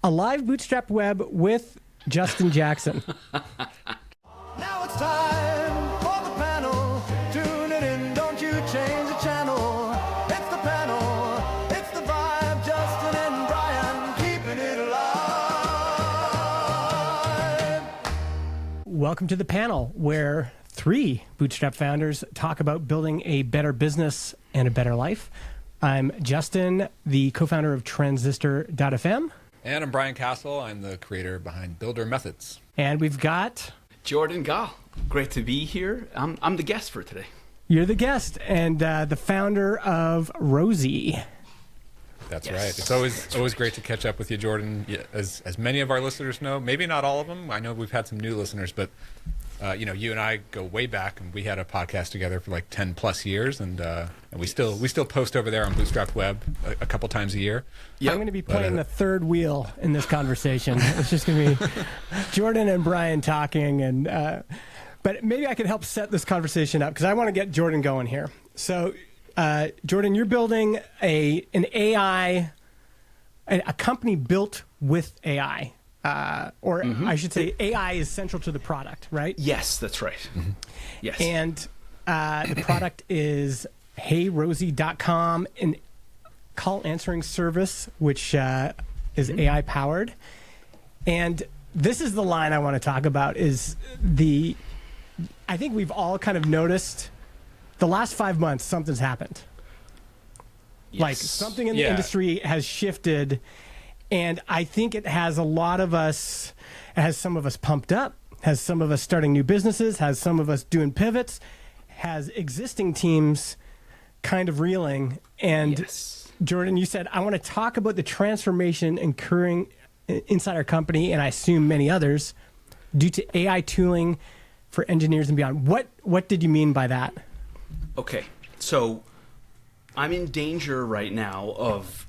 A live bootstrap web with Justin Jackson. Now it's time for the panel. Tune it in, don't you change the channel. It's the panel, it's the vibe. Justin and Brian keeping it alive. Welcome to the panel, where 3 bootstrap founders talk about building a better business and a better life. I'm Justin, the co-founder of Transistor.fm. And I'm Brian Castle. I'm the creator behind Builder Methods. And we've got... Jordan Gall. Great to be here. I'm the guest for today. You're the guest and the founder of Rosie. That's Yes. right. It's always great to catch up with you, Jordan. Yeah, as many of our listeners know, maybe not all of them. I know we've had some new listeners, but you and I go way back, and we had a podcast together for like 10 plus years, and we still post over there on Bootstrap Web a couple times a year. Yep. I'm going to be playing the third wheel in this conversation. It's just going to be Jordan and Brian talking, and but maybe I could help set this conversation up because I want to get Jordan going here. So, Jordan, you're building an AI, a company built with AI. I should say AI is central to the product, right? Yes, that's right. Mm-hmm. Yes. And the product is heyrosie.com, an call answering service, which is AI powered. And this is the line I want to talk about I think we've all kind of noticed the last 5 months, something's happened. Yes. Like something in the industry has shifted. And I think it has some of us pumped up, has some of us starting new businesses, has some of us doing pivots, has existing teams kind of reeling. And yes. Jordan, you said, I want to talk about the transformation occurring inside our company, and I assume many others, due to AI tooling for engineers and beyond. What did you mean by that? Okay, so I'm in danger right now of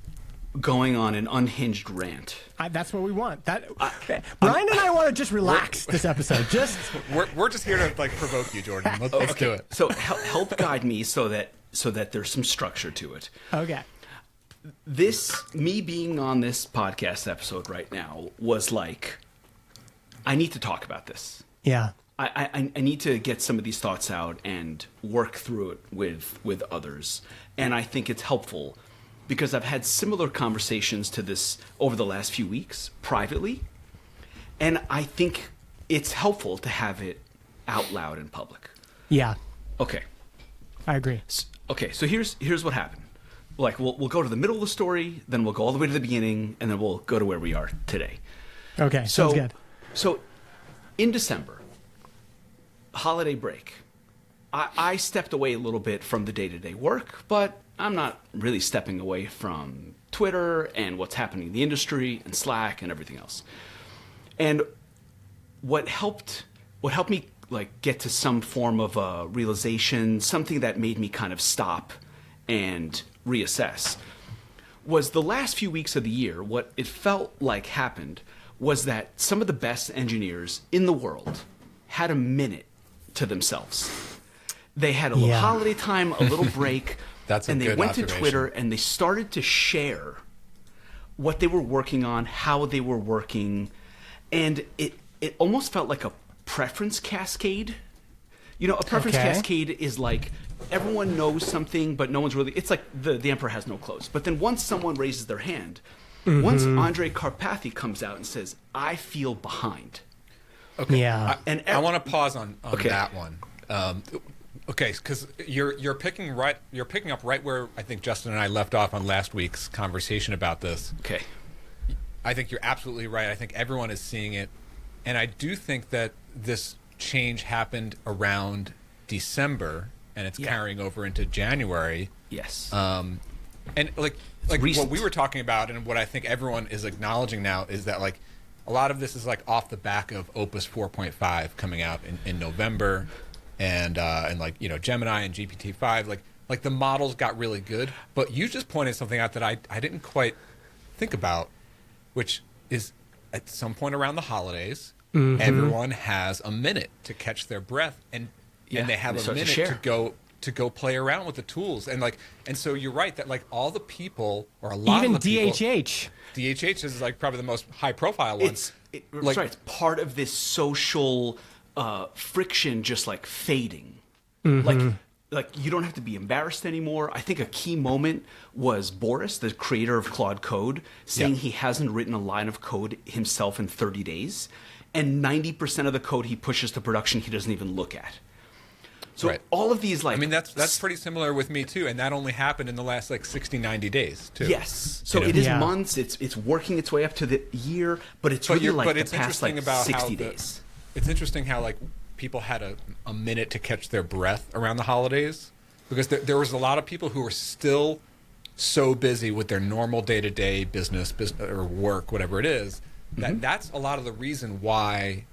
going on an unhinged rant. That's what we want. Brian and I want to just relax this episode. We're just here to provoke you, Jordan. Let's do it. So help guide me so that there's some structure to it. Okay. Me being on this podcast episode right now was like, I need to talk about this. Yeah. I need to get some of these thoughts out and work through it with others. And I think it's helpful because I've had similar conversations to this over the last few weeks privately. And I think it's helpful to have it out loud in public. Yeah. Okay. I agree. Okay, so here's what happened. Like we'll go to the middle of the story, then we'll go all the way to the beginning, and then we'll go to where we are today. Okay, sounds good. So in December, holiday break, I stepped away a little bit from the day-to-day work, but I'm not really stepping away from Twitter and what's happening in the industry and Slack and everything else. And what helped me get to some form of a realization, something that made me kind of stop and reassess, was the last few weeks of the year. What it felt like happened was that some of the best engineers in the world had a minute to themselves. They had a little holiday time, a little break, and they went to Twitter and they started to share what they were working on, how they were working, and it almost felt like a preference cascade. You know, a preference cascade is like everyone knows something, but no one's really... It's like the emperor has no clothes. But then once someone raises their hand, once Andre Karpathy comes out and says, I feel behind. Okay. Yeah. I want to pause on that one. Okay, because you're picking up right where I think Justin and I left off on last week's conversation about this. Okay. I think you're absolutely right. I think everyone is seeing it. And I do think that this change happened around December, and it's carrying over into January. Yes. And like what we were talking about, and what I think everyone is acknowledging now, is that like a lot of this is like off the back of Opus 4.5 coming out in November, and like, you know, Gemini and GPT-5, like the models got really good. But you just pointed something out that I didn't quite think about, which is at some point around the holidays, everyone has a minute to catch their breath, and they have a minute to go to go play around with the tools. And so you're right that like all the people, or a lot even of the people, DHH. DHH is like probably the most high profile one. It's part of this social friction just like fading. Like you don't have to be embarrassed anymore. I think a key moment was Boris, the creator of Claude Code, saying he hasn't written a line of code himself in 30 days. And 90% of the code he pushes to production he doesn't even look at. So all of these like... I mean, that's pretty similar with me too. And that only happened in the last like 60, 90 days too. Yes. So it is months. It's working its way up to the year. But it's really like the past like 60 days. It's interesting how like people had a minute to catch their breath around the holidays, because there was a lot of people who were still so busy with their normal day-to-day business or work, whatever it is, that's a lot of the reason why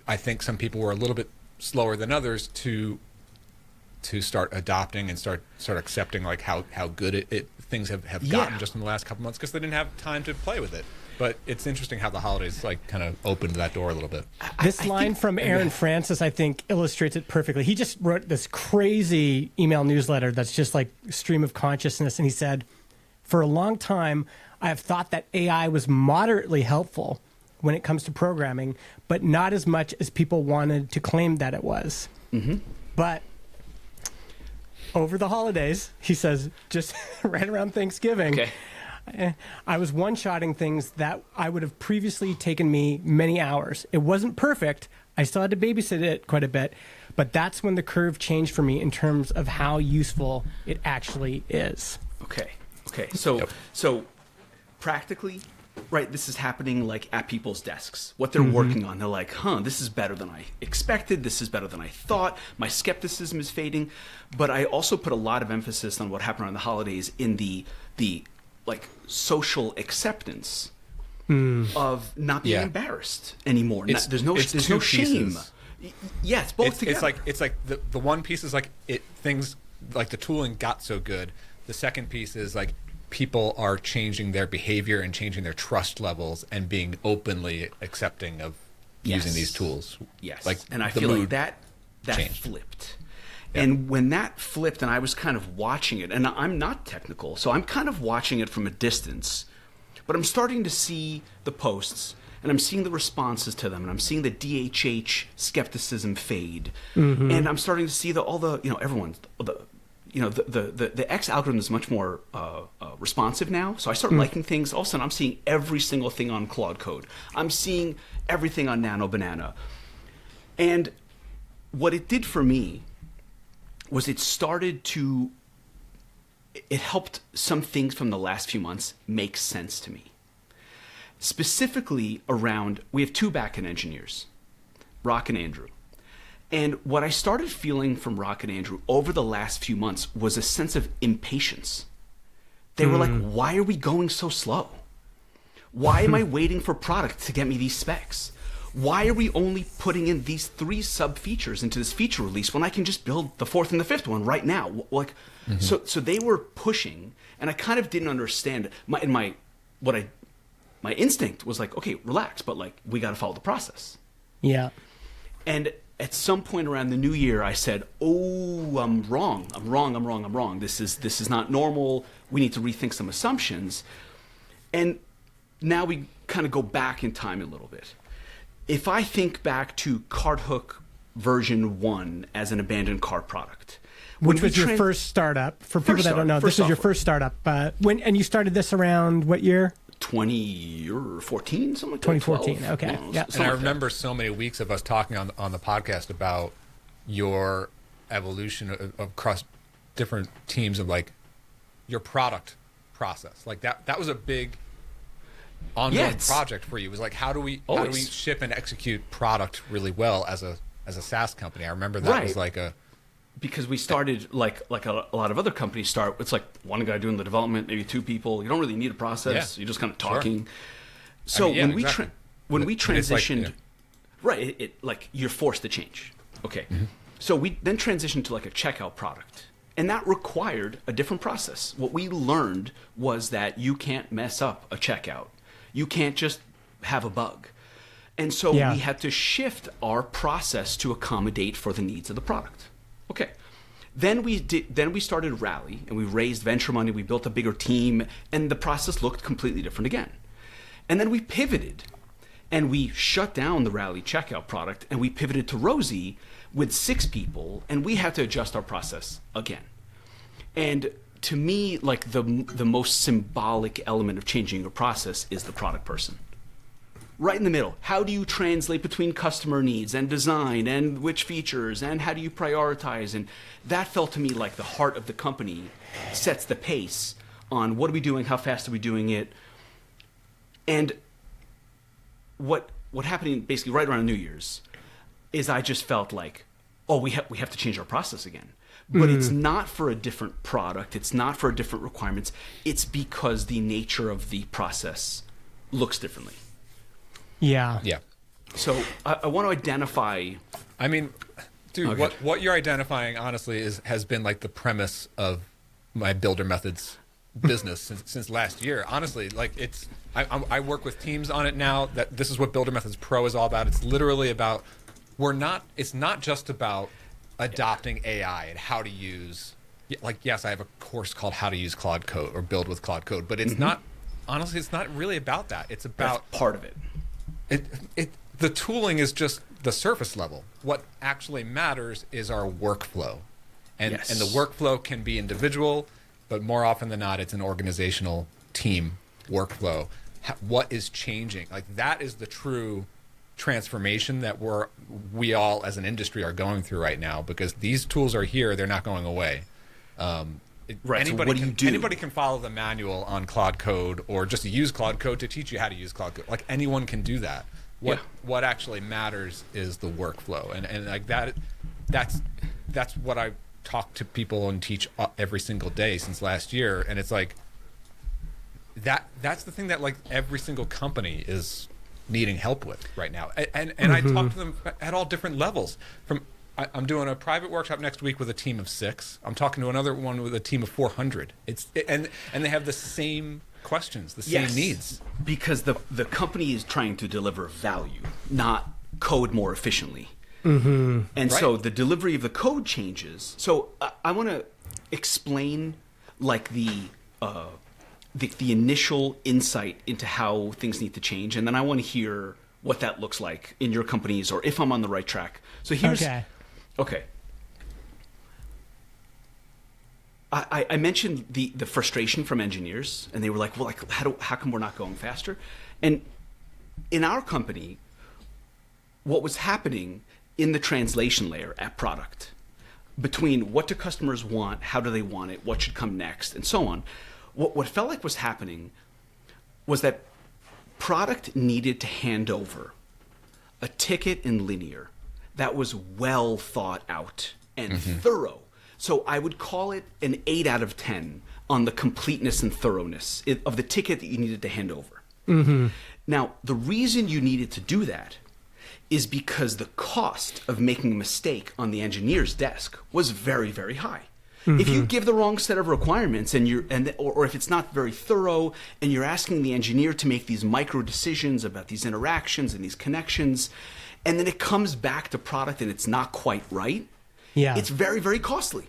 I think some people were a little bit slower than others to start adopting and start accepting like how good things have gotten just in the last couple months, because they didn't have time to play with it. But it's interesting how the holidays like kind of opened that door a little bit. This line from Aaron Francis, I think, illustrates it perfectly. He just wrote this crazy email newsletter that's just like stream of consciousness. And he said, for a long time, I have thought that AI was moderately helpful when it comes to programming, but not as much as people wanted to claim that it was. But over the holidays, he says, just right around Thanksgiving, I was one-shotting things that I would have previously taken me many hours. It wasn't perfect. I still had to babysit it quite a bit, but that's when the curve changed for me in terms of how useful it actually is. Okay. So practically, right, this is happening like at people's desks. What they're working on, they're like, this is better than I expected. This is better than I thought. My skepticism is fading. But I also put a lot of emphasis on what happened around the holidays in the like social acceptance of not being embarrassed anymore. There's no shame. Yeah, it's both together. It's like the one piece is like things like the tooling got so good. The second piece is like people are changing their behavior and changing their trust levels and being openly accepting of using these tools. Yes, like, and I feel like that flipped. And when that flipped, and I was kind of watching it, and I'm not technical, so I'm kind of watching it from a distance, but I'm starting to see the posts, and I'm seeing the responses to them, and I'm seeing the DHH skepticism fade, and I'm starting to see the X algorithm is much more responsive now. So I start liking things. All of a sudden, I'm seeing every single thing on Claude Code. I'm seeing everything on Nano Banana, and what it did for me was it helped some things from the last few months make sense to me. Specifically around, we have two backend engineers, Rock and Andrew. And what I started feeling from Rock and Andrew over the last few months was a sense of impatience. They were like, why are we going so slow? Why am I waiting for product to get me these specs? Why are we only putting in these 3 sub-features into this feature release when I can just build the 4th and the 5th one right now? Like, so they were pushing, and I kind of didn't understand. My instinct was like, okay, relax, but like we got to follow the process. Yeah. And at some point around the new year, I said, "Oh, I'm wrong. This is not normal. We need to rethink some assumptions." And now we kind of go back in time a little bit. If I think back to CartHook version 1 as an abandoned cart product, which was your first startup, for people that don't know, this was your first startup. And you started this around what year? 2014, something like that. 2014, 12, okay. And I remember so many weeks of us talking on the podcast about your evolution across different teams of like your product process. Like that was a big ongoing project for you. It was like, how do we ship and execute product really well as a SaaS company? I remember that was like because we started like a lot of other companies start. It's like one guy doing the development, maybe 2 people. You don't really need a process. You're just kind of talking. So when we transitioned, it like you're forced to change. Okay, so we then transitioned to like a checkout product, and that required a different process. What we learned was that you can't mess up a checkout. You can't just have a bug. And so we had to shift our process to accommodate for the needs of the product. Okay. Then we started Rally, and we raised venture money. We built a bigger team, and the process looked completely different again. And then we pivoted, and we shut down the Rally checkout product, and we pivoted to Rosie with 6 people, and we had to adjust our process again. And to me, like the most symbolic element of changing your process is the product person. Right in the middle. How do you translate between customer needs and design and which features and how do you prioritize? And that felt to me like the heart of the company sets the pace on what are we doing, how fast are we doing it. And what happened basically right around New Year's is I just felt like, oh, we have to change our process again. But it's not for a different product. It's not for different requirements. It's because the nature of the process looks differently. Yeah. Yeah. So I want to identify. I mean, dude, Okay. what you're identifying honestly has been like the premise of my Builder Methods business since last year. Honestly, like I work with teams on it now. That this is what Builder Methods Pro is all about. It's literally about it's not just about adopting AI and how to use. Like, yes, I have a course called How to Use Claude Code or Build with Claude Code, but it's not. Honestly, it's not really about that. It's about That's part of it. The tooling is just the surface level. What actually matters is our workflow. And the workflow can be individual, but more often than not, it's an organizational team workflow. What is changing? Like, that is the true transformation that we all as an industry are going through right now, because these tools are here. They're not going away. Right. So what do you do? Anybody can follow the manual on Claude Code or just use Claude Code to teach you how to use Claude Code. Like, anyone can do that. What actually matters is the workflow, and like that's what I talk to people and teach every single day since last year. And it's like that's the thing that like every single company is needing help with right now. And I talk to them at all different levels. I'm doing a private workshop next week with a team of 6. I'm talking to another one with a team of 400. And they have the same questions, the same needs. Because the company is trying to deliver value, not code more efficiently. And so the delivery of the code changes. So I want to explain like the initial insight into how things need to change, and then I want to hear what that looks like in your companies or if I'm on the right track. So here's okay. I mentioned the frustration from engineers, and they were like, well, like, how come we're not going faster? And in our company, what was happening in the translation layer at product between what do customers want, how do they want it, what should come next, and so on, what felt like was happening was that product needed to hand over a ticket in linear that was well thought out and thorough. So I would call it an 8 out of 10 on the completeness and thoroughness of the ticket that you needed to hand over. Now, the reason you needed to do that is because the cost of making a mistake on the engineer's desk was very, very high. If you give the wrong set of requirements or if it's not very thorough and you're asking the engineer to make these micro decisions about these interactions and these connections, and then it comes back to product and it's not quite right, it's very, very costly.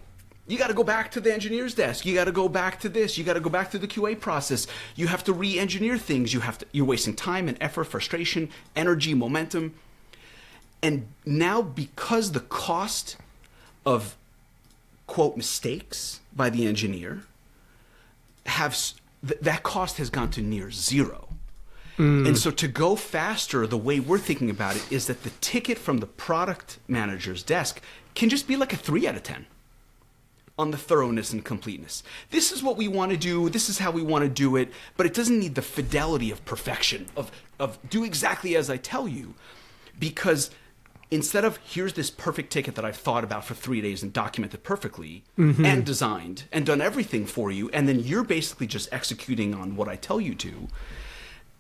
You got to go back to the engineer's desk. You got to go back to this. You got to go back to the QA process. You have to re-engineer things. You're wasting time and effort, frustration, energy, momentum. And now, because the cost of, quote, mistakes by the engineer that cost has gone to near zero. And so to go faster, the way we're thinking about it is that the ticket from the product manager's desk can just be like a 3 out of 10 on the thoroughness and completeness. This is what we want to do. This is how we want to do it. But it doesn't need the fidelity of perfection, of do exactly as I tell you. Because instead of here's this perfect ticket that I've thought about for 3 days and documented perfectly and designed and done everything for you, and then you're basically just executing on what I tell you to,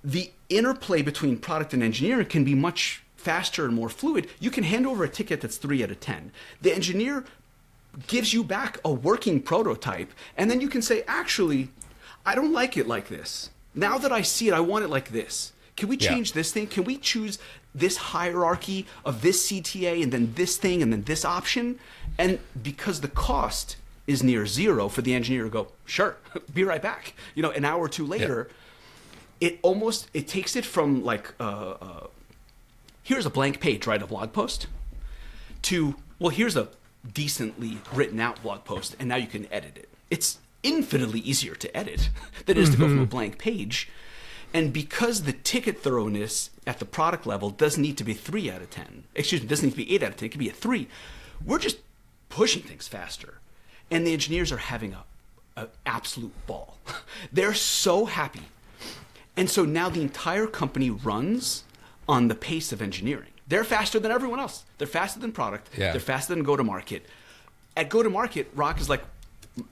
the interplay between product and engineering can be much faster and more fluid. You can hand over a ticket that's 3 out of 10. The engineer gives you back a working prototype, and then you can say, actually, I don't like it like this. Now that I see it, I want it like this. Can we change this thing? Can we choose this hierarchy of this CTA and then this thing and then this option? And because the cost is near zero for the engineer to go, sure, be right back. You know, an hour or two later, it takes it from like, here's a blank page, right, a blog post, to, well, here's a decently written out blog post, and now you can edit it. It's infinitely easier to edit than it is to go from a blank page. And because the ticket thoroughness at the product level doesn't need to be 3 out of 10, doesn't need to be 8 out of 10, it can be a 3, we're just pushing things faster. And the engineers are having an absolute ball. They're so happy. And so now the entire company runs on the pace of engineering. They're faster than everyone else. They're faster than product. Yeah. They're faster than go-to-market. At go-to-market, Rock is like,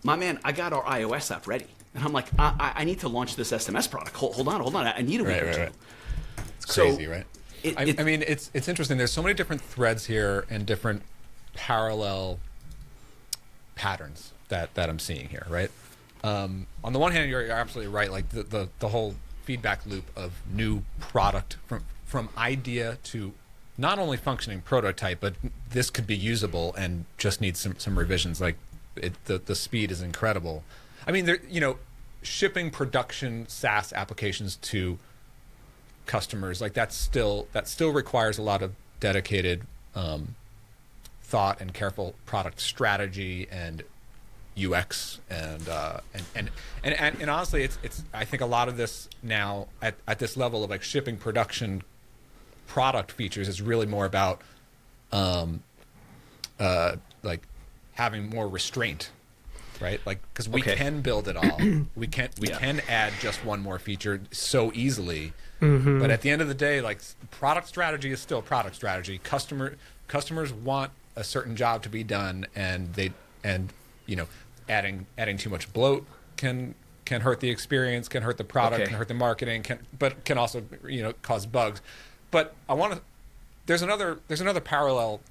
my man, I got our iOS app ready. And I'm like, I need to launch this SMS product. Hold on. I need a week or two. Right. It's crazy, right? I mean, it's interesting. There's so many different threads here and different parallel patterns that I'm seeing here, right? On the one hand, you're absolutely right. Like the whole feedback loop of new product from idea to not only functioning prototype, but this could be usable and just needs some revisions. Like the speed is incredible. I mean, shipping production SaaS applications to customers, like that still requires a lot of dedicated thought and careful product strategy and UX and honestly, it's I think a lot of this now at this level of like shipping production product features is really more about like having more restraint, right? Like because we can build it all, we can add just one more feature so easily, but at the end of the day, like product strategy is still product strategy. Customers want a certain job to be done, and adding too much bloat can hurt the experience, can hurt the product, can hurt the marketing, but can also cause bugs. But there's another parallel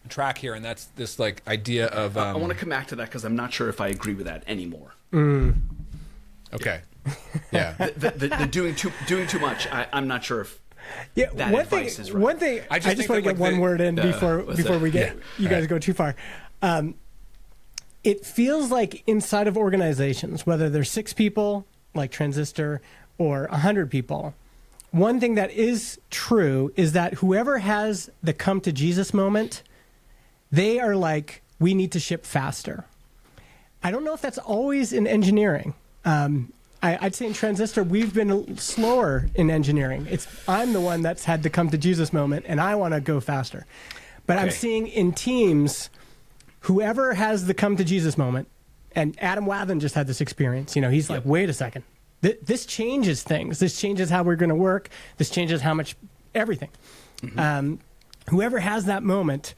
track here, and that's this like idea of I want to come back to that because I'm not sure if I agree with that anymore. Okay. Yeah. the doing too much. I'm not sure if that one advice thing, is right. One thing I just want to get one word in before we get you guys go too far. It feels like inside of organizations, whether there's 6 people like Transistor or 100 people, one thing that is true is that whoever has the come to Jesus moment, they are like, we need to ship faster. I don't know if that's always in engineering. I'd say in Transistor, we've been slower in engineering. I'm the one that's had the come to Jesus moment, and I want to go faster. But I'm seeing in teams, whoever has the come to Jesus moment, and Adam Wathan just had this experience. He's like, wait a second. This changes things. This changes how we're going to work. This changes how much everything. Whoever has that moment,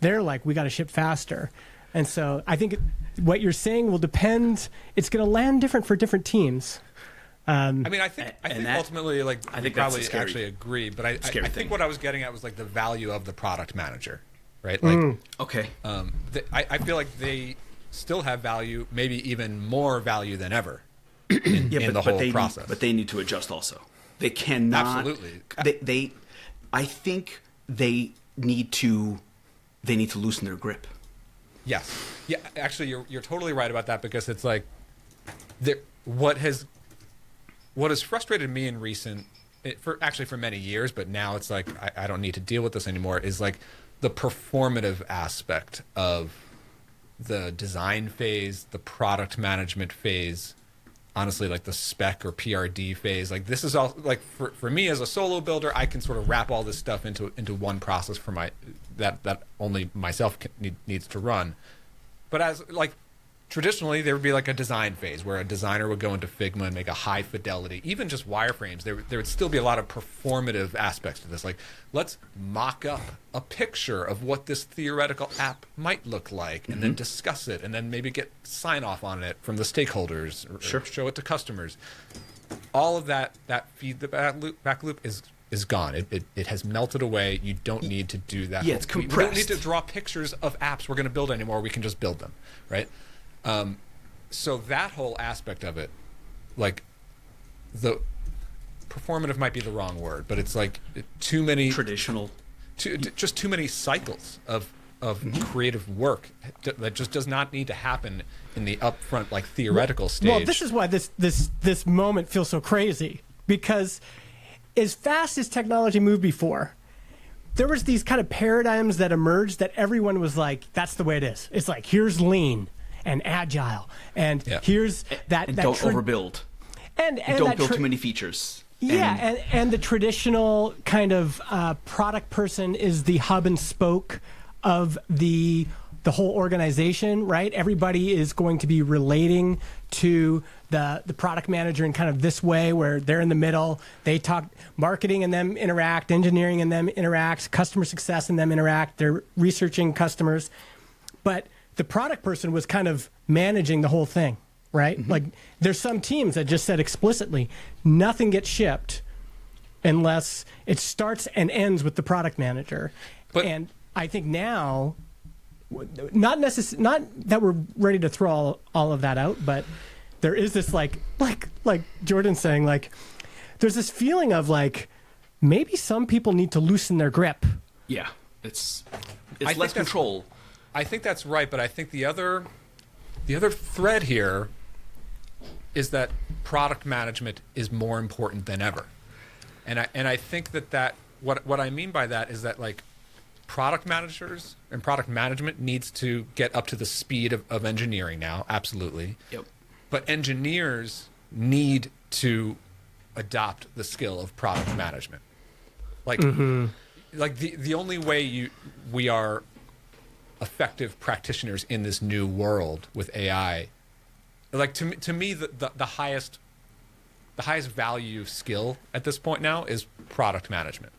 they're like, we got to ship faster. And so I think what you're saying will depend. It's going to land different for different teams. I mean, I think ultimately, like, I think we probably that's actually agree. But I thing. think what I was getting at was like the value of the product manager, right? Like, I feel like they still have value, maybe even more value than ever in the whole process. But they need to adjust also. They cannot. Absolutely. I think they need to loosen their grip. Yes. Yeah. Actually, you're totally right about that, because it's like what has frustrated me in for many years, but now it's like I don't need to deal with this anymore, is like the performative aspect of the design phase, the product management phase, honestly, like the spec or PRD phase. Like this is all like for me as a solo builder, I can sort of wrap all this stuff into one process for that only myself needs to run. But as like traditionally, there would be like a design phase where a designer would go into Figma and make a high fidelity, even just wireframes. There would still be a lot of performative aspects to this. Like, let's mock up a picture of what this theoretical app might look like, and then discuss it, and then maybe get sign off on it from the stakeholders, or show it to customers. All of that feedback loop is gone. It has melted away. You don't need to do that. Yeah, it's compressed. We don't need to draw pictures of apps we're going to build anymore. We can just build them, right? So that whole aspect of it, like the performative might be the wrong word, but it's like too many Traditional. just too many cycles of creative work that just does not need to happen in the upfront, like, theoretical stage. Well, this is why this moment feels so crazy, because as fast as technology moved before, there was these kind of paradigms that emerged that everyone was like, that's the way it is. It's like, here's lean and agile, and here's that. And that don't overbuild. And don't build too many features. Yeah, and the traditional kind of product person is the hub and spoke of the whole organization, right? Everybody is going to be relating to the product manager in kind of this way, where they're in the middle. They talk, marketing and them interact, engineering and them interact, customer success and them interact. They're researching customers. But the product person was kind of managing the whole thing, right? Mm-hmm. Like, there's some teams that just said explicitly, nothing gets shipped unless it starts and ends with the product manager. And I think now, not that we're ready to throw all of that out, but there is this like Jordan's saying, like, there's this feeling of like, maybe some people need to loosen their grip. Yeah, it's less control. I think that's right, but I think the other thread here is that product management is more important than ever. And I think that what I mean by that is that, like, product managers and product management needs to get up to the speed of engineering now, absolutely. Yep. But engineers need to adopt the skill of product management. Like, like the only way we are effective practitioners in this new world with AI, like, to me the highest value skill at this point now is product management.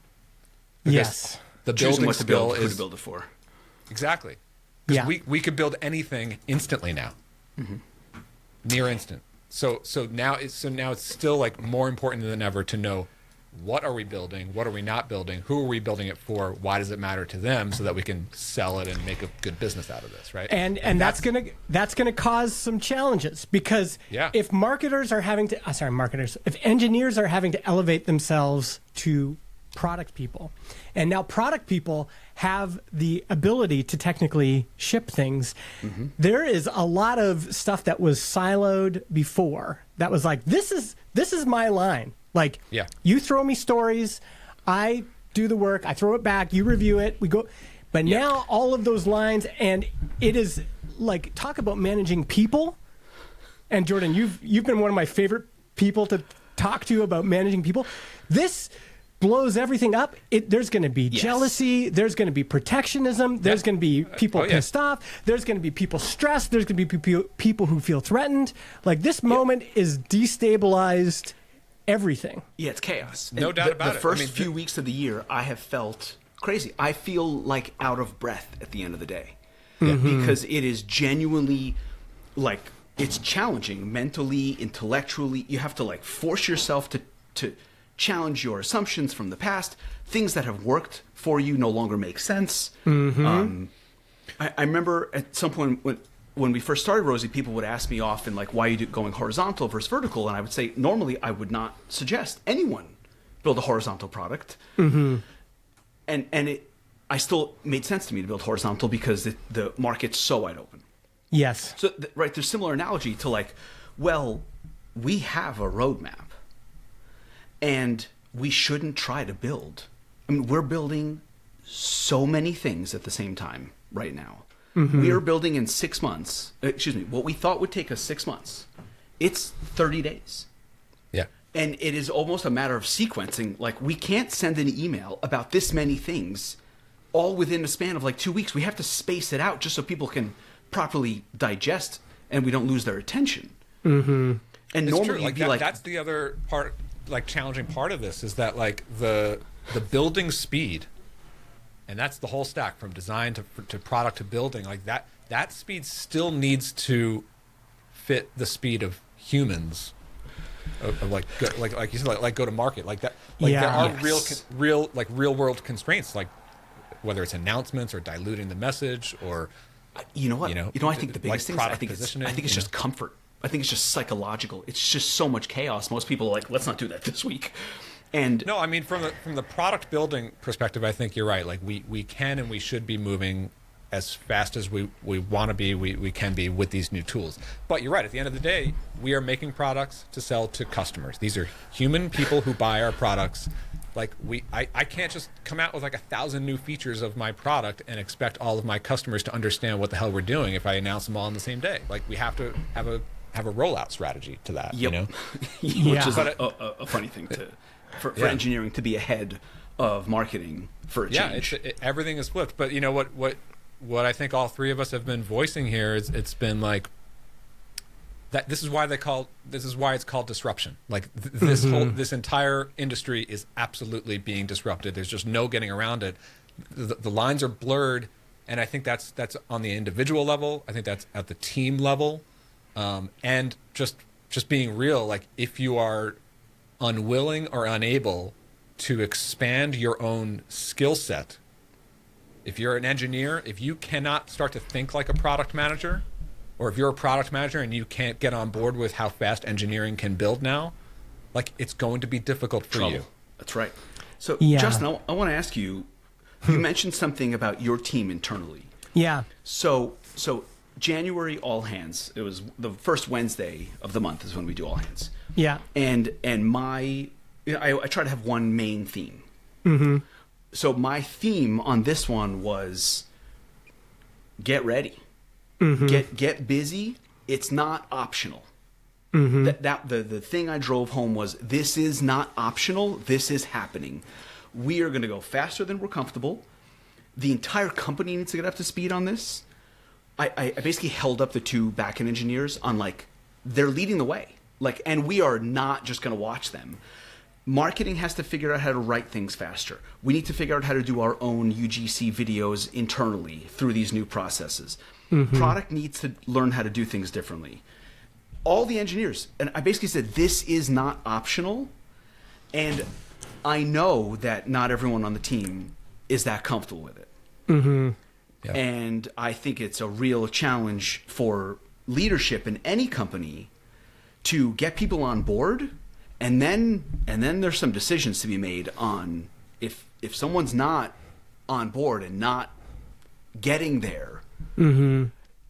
Because Yes. the Choosing building what to skill build, who is to build it for. exactly, because Yeah. we could build anything instantly now, near instant. So now it's still, like, more important than ever to know, what are we building, what are we not building, who are we building it for, why does it matter to them, so that we can sell it and make a good business out of this, right? And that's gonna cause some challenges, because if if engineers are having to elevate themselves to product people, and now product people have the ability to technically ship things, there is a lot of stuff that was siloed before that was like, this is my line. Like, you throw me stories, I do the work, I throw it back, you review it, we go. But now all of those lines, and it is like, talk about managing people. And Jordan, you've been one of my favorite people to talk to about managing people. This blows everything up. There's going to be jealousy. There's going to be protectionism. There's going to be people pissed off. There's going to be people stressed. There's going to be people who feel threatened. Like, this moment is destabilized everything. Yeah, it's chaos. No doubt about it. The first few weeks of the year, I have felt crazy. I feel like out of breath at the end of the day. Because it is genuinely, like, it's challenging mentally, intellectually. You have to, like, force yourself to challenge your assumptions from the past. Things that have worked for you no longer make sense. I remember at some point when we first started Rosie, people would ask me often, like, why are you going horizontal versus vertical? And I would say, normally I would not suggest anyone build a horizontal product. And I still made sense to me to build horizontal because the market's so wide open. Yes. So, right, there's a similar analogy to, like, well, we have a roadmap. And we shouldn't try to build. I mean, we're building so many things at the same time right now. We are building in 6 months. What we thought would take us 6 months, it's 30 days. Yeah. And it is almost a matter of sequencing. Like, we can't send an email about this many things all within a span of, like, 2 weeks. We have to space it out just so people can properly digest and we don't lose their attention. And It's normally true. you'd be like, that's the other part, like, challenging part of this, is that, like, the building speed, and that's the whole stack from design to product to building, like, that speed still needs to fit the speed of humans, of like you said, like go to market, like that. Like, there are real world constraints, like whether it's announcements or diluting the message, or you know what? I think the biggest thing is I think it's just comfort. I think it's just psychological. It's just so much chaos. Most people are like, let's not do that this week. And no, I mean, from the product building perspective, I think you're right. Like we can and we should be moving as fast as we want to be, we can be with these new tools. But you're right. At the end of the day, we are making products to sell to customers. These are human people who buy our products. Like I can't just come out with like 1,000 new features of my product and expect all of my customers to understand what the hell we're doing if I announce them all on the same day. Like we have to have a rollout strategy to that. Yep. You know, which is a funny thing for engineering to be ahead of marketing for a change. Yeah, everything is flipped. But you know what I think all three of us have been voicing here is it's been like that. This is why it's called disruption. Like this entire industry is absolutely being disrupted. There's just no getting around it. The lines are blurred, and I think that's on the individual level. I think that's at the team level, and just being real. Like if you are unwilling or unable to expand your own skill set. If you're an engineer, if you cannot start to think like a product manager, or if you're a product manager and you can't get on board with how fast engineering can build now, like it's going to be difficult for you. That's right. So, Justin, I want to ask you, you mentioned something about your team internally. Yeah. So January all hands, it was the first Wednesday of the month is when we do all hands. Yeah. And I try to have one main theme. Mm-hmm. So my theme on this one was get ready, get busy. It's not optional. The thing I drove home was this is not optional. This is happening. We are going to go faster than we're comfortable. The entire company needs to get up to speed on this. I basically held up the two backend engineers on like they're leading the way. Like, and we are not just going to watch them. Marketing has to figure out how to write things faster. We need to figure out how to do our own UGC videos internally through these new processes. Product needs to learn how to do things differently. All the engineers, and I basically said, this is not optional. And I know that not everyone on the team is that comfortable with it. Yeah. And I think it's a real challenge for leadership in any company to get people on board. And then there's some decisions to be made on if someone's not on board and not getting there,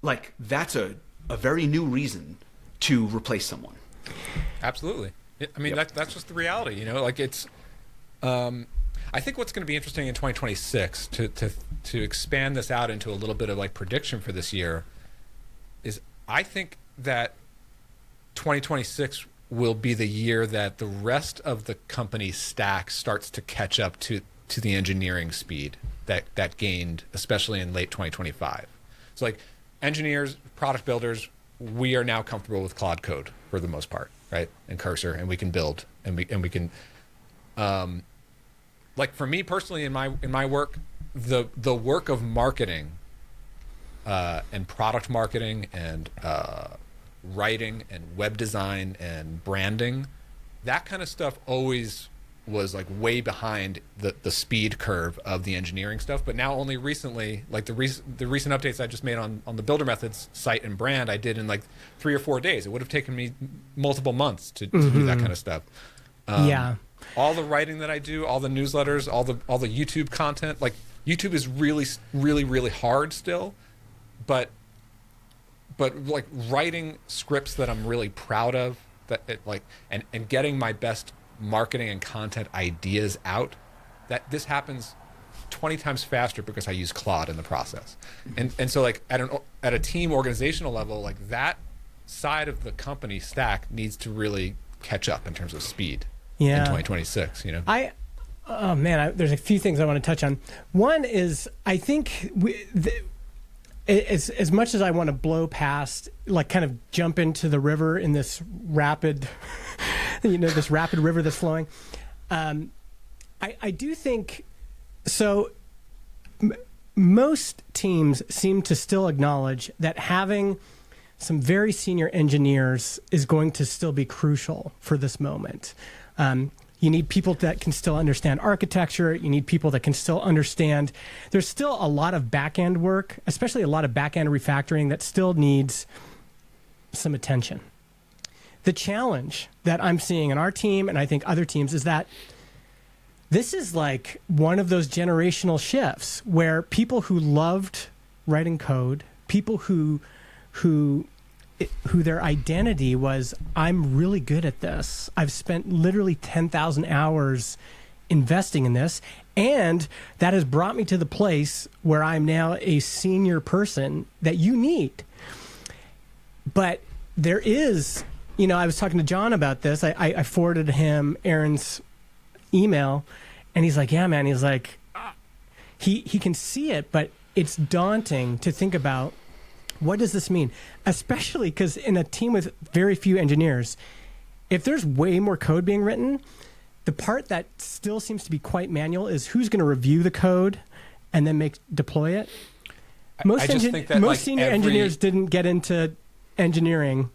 like that's a very new reason to replace someone. Absolutely. I mean, that's just the reality, you know, like it's, I think what's going to be interesting in 2026 to expand this out into a little bit of like prediction for this year is I think that 2026 will be the year that the rest of the company's stack starts to catch up to the engineering speed that gained, especially in late 2025. So like engineers, product builders, we are now comfortable with Claude Code for the most part, right? And Cursor, and we can build, and we can, like for me personally in my work, the work of marketing, and product marketing and writing and web design and branding, that kind of stuff always was like way behind the speed curve of the engineering stuff. But now only recently, like the recent updates I just made on the Builder Methods site and brand, I did in like 3 or 4 days. It would have taken me multiple months to do that kind of stuff. All the writing that I do, all the newsletters, all the YouTube content, like YouTube is really, really, really hard still, but like writing scripts that I'm really proud of, and getting my best marketing and content ideas out, that this happens 20 times faster because I use Claude in the process. And so like at a team organizational level, like that side of the company stack needs to really catch up in terms of speed in 2026, you know? There's a few things I want to touch on. One is I think as much as I want to blow past, like kind of jump into the river in this rapid, this rapid river that's flowing, I do think, so most teams seem to still acknowledge that having some very senior engineers is going to still be crucial for this moment. You need people that can still understand architecture. You need people that can still understand. There's still a lot of back-end work, especially a lot of back-end refactoring that still needs some attention. the challenge that I'm seeing in our team, and I think other teams, is that this is like one of those generational shifts where people who loved writing code, people who their identity was, I'm really good at this. I've spent literally 10,000 hours investing in this, and that has brought me to the place where I'm now a senior person that you need. But there is, I was talking to John about this. I forwarded him Aaron's email, and he's like, yeah, man. He's like, he can see it, but it's daunting to think about, what does this mean? Especially because in a team with very few engineers, if there's way more code being written, the part that still seems to be quite manual is who's going to review the code and then deploy it. Most senior engineers didn't get into engineering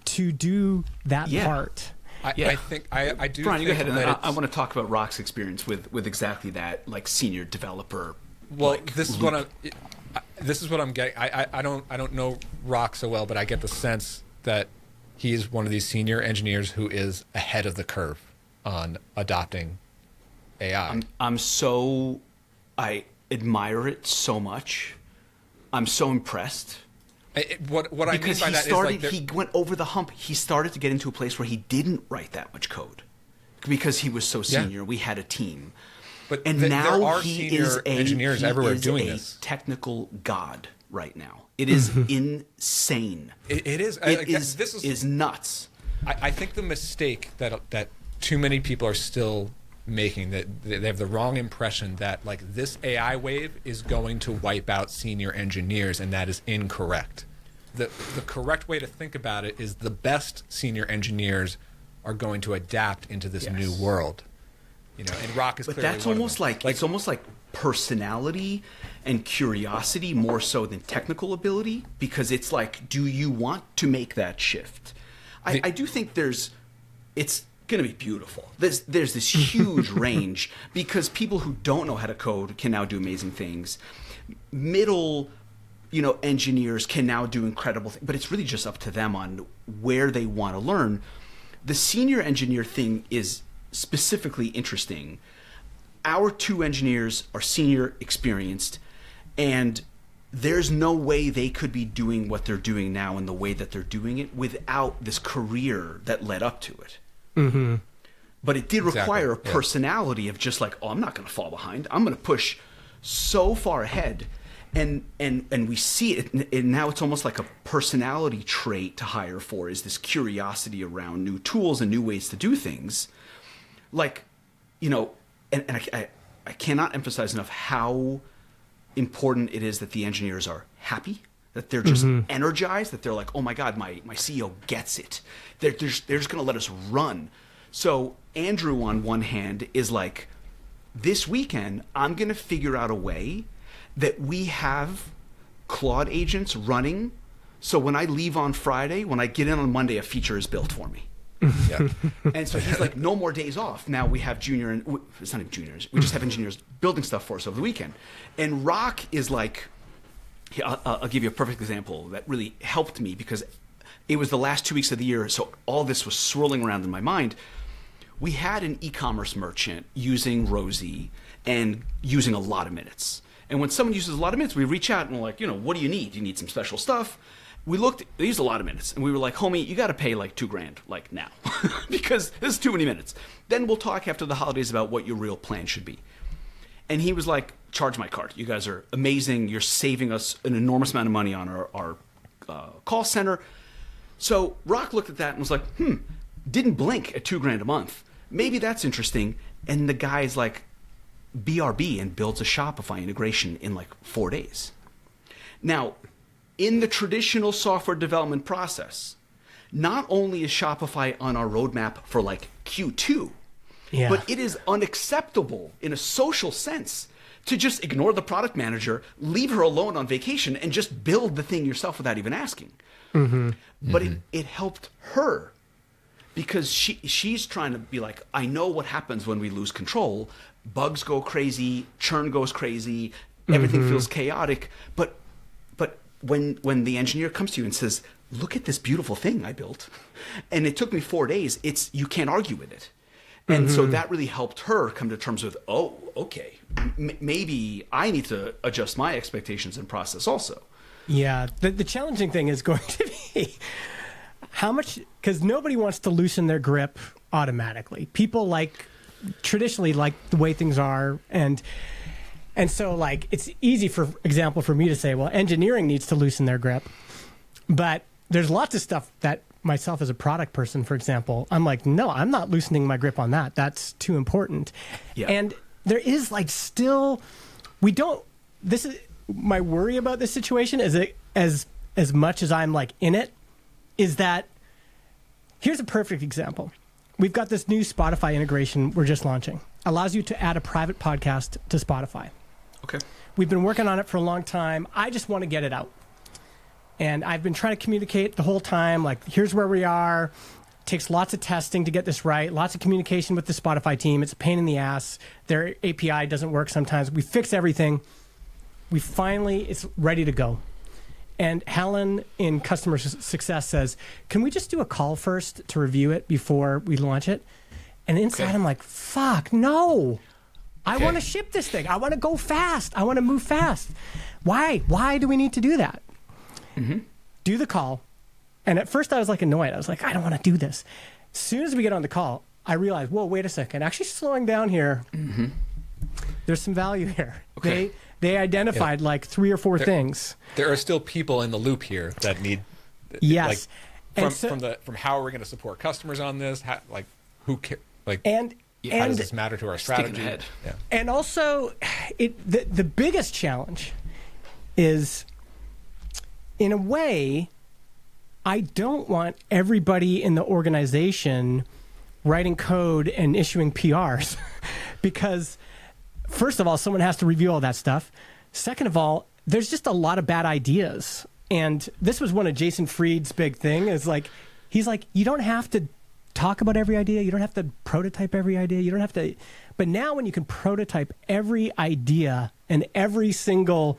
to do that part. I think I do. Brian, think you go ahead. And that I want to talk about Rock's experience with exactly that, like senior developer. Well, this is what I'm getting. I don't know Rock so well, but I get the sense that he's one of these senior engineers who is ahead of the curve on adopting AI. I admire it so much. I'm so impressed. What I mean by that is like he went over the hump. He started to get into a place where he didn't write that much code because he was so senior. Yeah. We had a team. But and now there are he senior is engineers everywhere doing this. Technical god right now. It is insane. It is. This is nuts. I think the mistake that too many people are still making, that they have the wrong impression that like this AI wave is going to wipe out senior engineers, and that is incorrect. The correct way to think about it is the best senior engineers are going to adapt into this new world. And Rock is clearly that's one almost of them. like it's almost like personality and curiosity more so than technical ability, because it's like, do you want to make that shift? I do think it's going to be beautiful. There's this huge range, because people who don't know how to code can now do amazing things. Middle, engineers can now do incredible things, but it's really just up to them on where they want to learn. The senior engineer thing is specifically interesting. Our two engineers are senior, experienced, and there's no way they could be doing what they're doing now in the way that they're doing it without this career that led up to it. Mm-hmm. But it did require a personality of just like, I'm not going to fall behind. I'm going to push so far ahead. And we see it, and now it's almost like a personality trait to hire for, is this curiosity around new tools and new ways to do things. Like, and I cannot emphasize enough how important it is that the engineers are happy, that they're just energized, that they're like, oh my God, my CEO gets it. They're just going to let us run. So Andrew, on one hand, is like, this weekend, I'm going to figure out a way that we have Claude agents running. So when I leave on Friday, when I get in on Monday, a feature is built for me. Yeah. And so he's like, no more days off. Now we have it's not even juniors. We just have engineers building stuff for us over the weekend. And Rock is like, I'll give you a perfect example that really helped me, because it was the last 2 weeks of the year. So all this was swirling around in my mind. We had an e-commerce merchant using Rosie and using a lot of minutes. And when someone uses a lot of minutes, we reach out and we're like, what do you need? Do you need some special stuff? We they used a lot of minutes, and we were like, homie, you got to pay like $2,000, like now, because this is too many minutes. Then we'll talk after the holidays about what your real plan should be. And he was like, charge my card. You guys are amazing. You're saving us an enormous amount of money on our call center. So Rock looked at that and was like, didn't blink at $2,000 a month. Maybe that's interesting. And the guy's like, BRB, and builds a Shopify integration in like 4 days. Now, in the traditional software development process, not only is Shopify on our roadmap for like Q2, but it is unacceptable in a social sense to just ignore the product manager, leave her alone on vacation, and just build the thing yourself without even asking. But it helped her, because she's trying to be like, I know what happens when we lose control. Bugs go crazy, churn goes crazy, everything feels chaotic. But when the engineer comes to you and says, look at this beautiful thing I built. And it took me 4 days. You can't argue with it. And so that really helped her come to terms with, oh, okay, maybe I need to adjust my expectations and process also. Yeah. The challenging thing is going to be how much, because nobody wants to loosen their grip automatically. People traditionally like the way things are. And so like, it's easy, for example, for me to say, well, engineering needs to loosen their grip. But there's lots of stuff that myself as a product person, for example, I'm like, no, I'm not loosening my grip on that. That's too important. Yeah. And there is this is my worry about this situation is as much as I'm like in it, is that here's a perfect example. We've got this new Spotify integration we're just launching. Allows you to add a private podcast to Spotify. Okay. We've been working on it for a long time. I just want to get it out. And I've been trying to communicate the whole time, like, here's where we are. It takes lots of testing to get this right, lots of communication with the Spotify team. It's a pain in the ass. Their API doesn't work sometimes. We fix everything. It's ready to go. And Helen in customer success says, can we just do a call first to review it before we launch it? And inside I'm like, fuck, no. I want to ship this thing. I want to go fast. I want to move fast. Why? Why do we need to do that? Do the call. And at first I was like annoyed. I was like, I don't want to do this. As soon as we get on the call, I realized, whoa, wait a second. Actually slowing down here, there's some value here. Okay. They identified like 3 or 4 things. There are still people in the loop here that need, yes, from how are we going to support customers on this? Who cares? How does this matter to our strategy? Ahead. Yeah. And also, the biggest challenge is, in a way, I don't want everybody in the organization writing code and issuing PRs because, first of all, someone has to review all that stuff. Second of all, there's just a lot of bad ideas. And this was one of Jason Fried's big thing is like, he's like, you don't have to talk about every idea. You don't have to prototype every idea. You don't have to. But now when you can prototype every idea and every single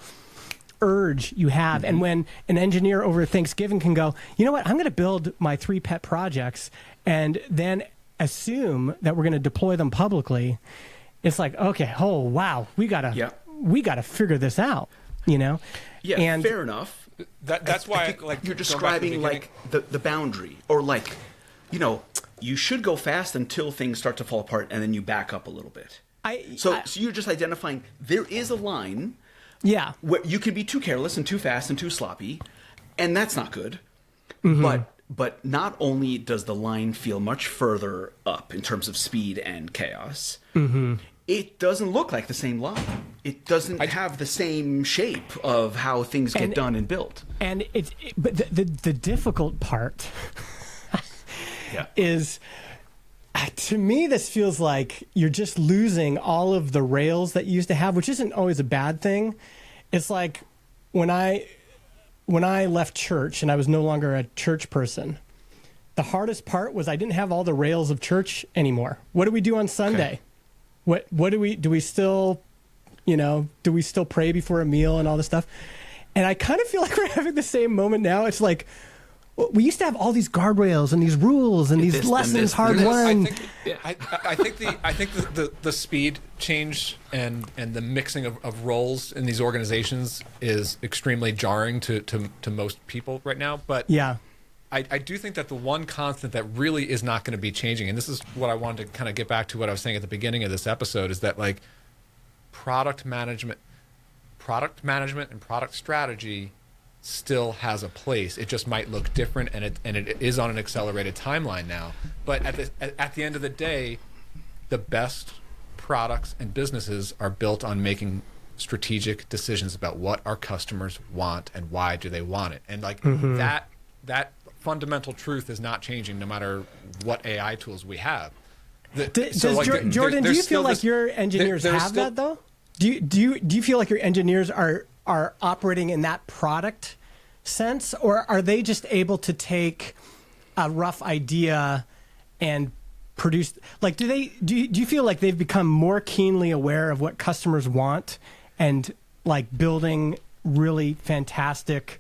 urge you have, and when an engineer over Thanksgiving can go, you know what, I'm going to build my 3 pet projects and then assume that we're going to deploy them publicly, it's like, okay, oh wow, we gotta figure this out, you know? Yeah, and fair enough. That's why you're describing like the boundary, or like, you know, you should go fast until things start to fall apart and then you back up a little bit. So you're just identifying there is a line. Yeah. Where you can be too careless and too fast and too sloppy, and that's not good. But not only does the line feel much further up in terms of speed and chaos, it doesn't look like the same line. It doesn't have the same shape of how things get done and built. And but the difficult part is, to me, this feels like you're just losing all of the rails that you used to have, which isn't always a bad thing. It's like when I left church and I was no longer a church person, the hardest part was I didn't have all the rails of church anymore. What do we do on Sunday? Okay. What do we still, do we still pray before a meal and all this stuff? And I kind of feel like we're having the same moment now. It's like, we used to have all these guardrails and these rules and these lessons hard won. I think the speed change and the mixing of roles in these organizations is extremely jarring to most people right now. But yeah, I do think that the one constant that really is not going to be changing, and this is what I wanted to kind of get back to what I was saying at the beginning of this episode, is that like product management and product strategy still has a place. It just might look different, and it is on an accelerated timeline now. But at the end of the day, the best products and businesses are built on making strategic decisions about what our customers want and why do they want it. And like that fundamental truth is not changing no matter what AI tools we have. Jordan, do you feel like your engineers have that though? Do you feel like your engineers are operating in that product sense, or are they just able to take a rough idea and produce? Like, do you feel like they've become more keenly aware of what customers want and like building really fantastic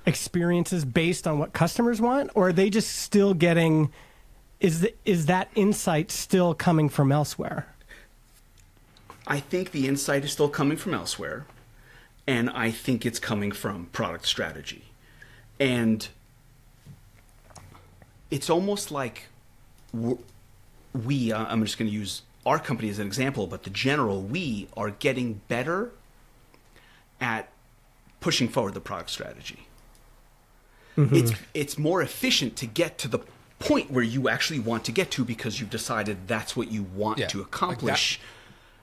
experiences based on what customers want, or are they just still getting? Is that insight still coming from elsewhere? I think the insight is still coming from elsewhere, and I think it's coming from product strategy. And it's almost like I'm just going to use our company as an example, but we are getting better at pushing forward the product strategy. Mm-hmm. It's more efficient to get to the point where you actually want to get to because you've decided that's what you want to accomplish.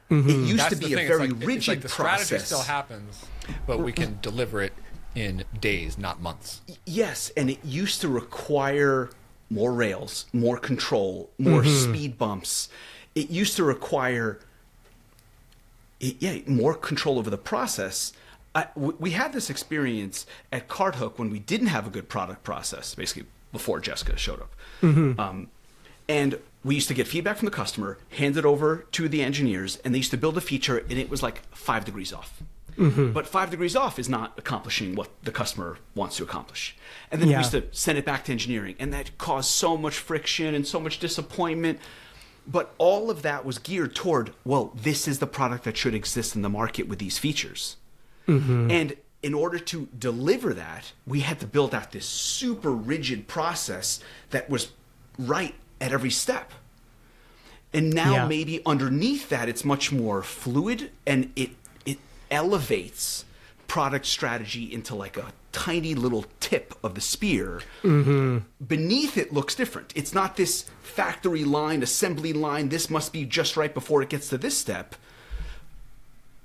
It used to be a very rigid the process. Strategy still happens, but we can deliver it in days, not months. Yes, and it used to require more rails, more control, more speed bumps. It used to require more control over the process. We had this experience at CardHook when we didn't have a good product process, basically before Jessica showed up. And we used to get feedback from the customer, hand it over to the engineers, and they used to build a feature, and it was like 5 degrees off. But 5 degrees off is not accomplishing what the customer wants to accomplish. And then we used to send it back to engineering, and that caused so much friction and so much disappointment. But all of that was geared toward, well, this is the product that should exist in the market with these features. And in order to deliver that, we had to build out this super rigid process that was right at every step. And now maybe underneath that, it's much more fluid, and it elevates product strategy into like a tiny little tip of the spear. Beneath it looks different. It's not this factory line, assembly line, this must be just right before it gets to this step.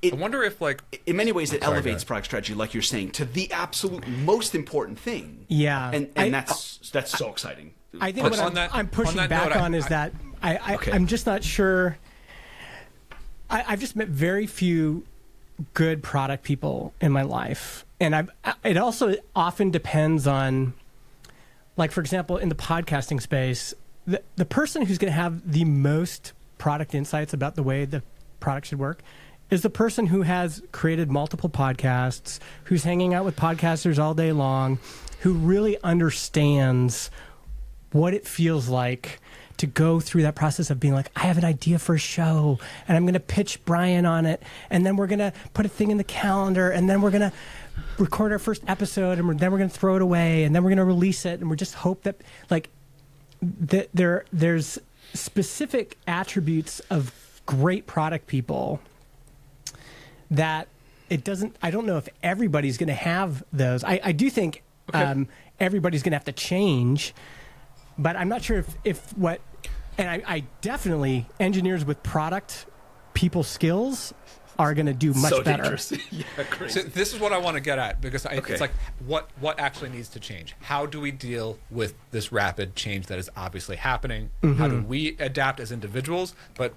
I wonder if, like, in many ways, it elevates product strategy, like you're saying, to the absolute most important thing. Yeah, and that's so exciting. I think what I'm pushing back on is that I'm just not sure. I've just met very few good product people in my life, and it also often depends on, like, for example, in the podcasting space, the person who's going to have the most product insights about the way the product should work is the person who has created multiple podcasts, who's hanging out with podcasters all day long, who really understands what it feels like to go through that process of being like, I have an idea for a show, and I'm going to pitch Brian on it, and then we're going to put a thing in the calendar, and then we're going to record our first episode, and then we're going to throw it away, and then we're going to release it, and we just hope that, like, there's specific attributes of great product people that it doesn't. I don't know if everybody's going to have those. I do think everybody's going to have to change, but I'm not sure if what. And I definitely, engineers with product people skills are going to do much better. So this is what I want to get at, because it's like what actually needs to change. How do we deal with this rapid change that is obviously happening? How do we adapt as individuals? But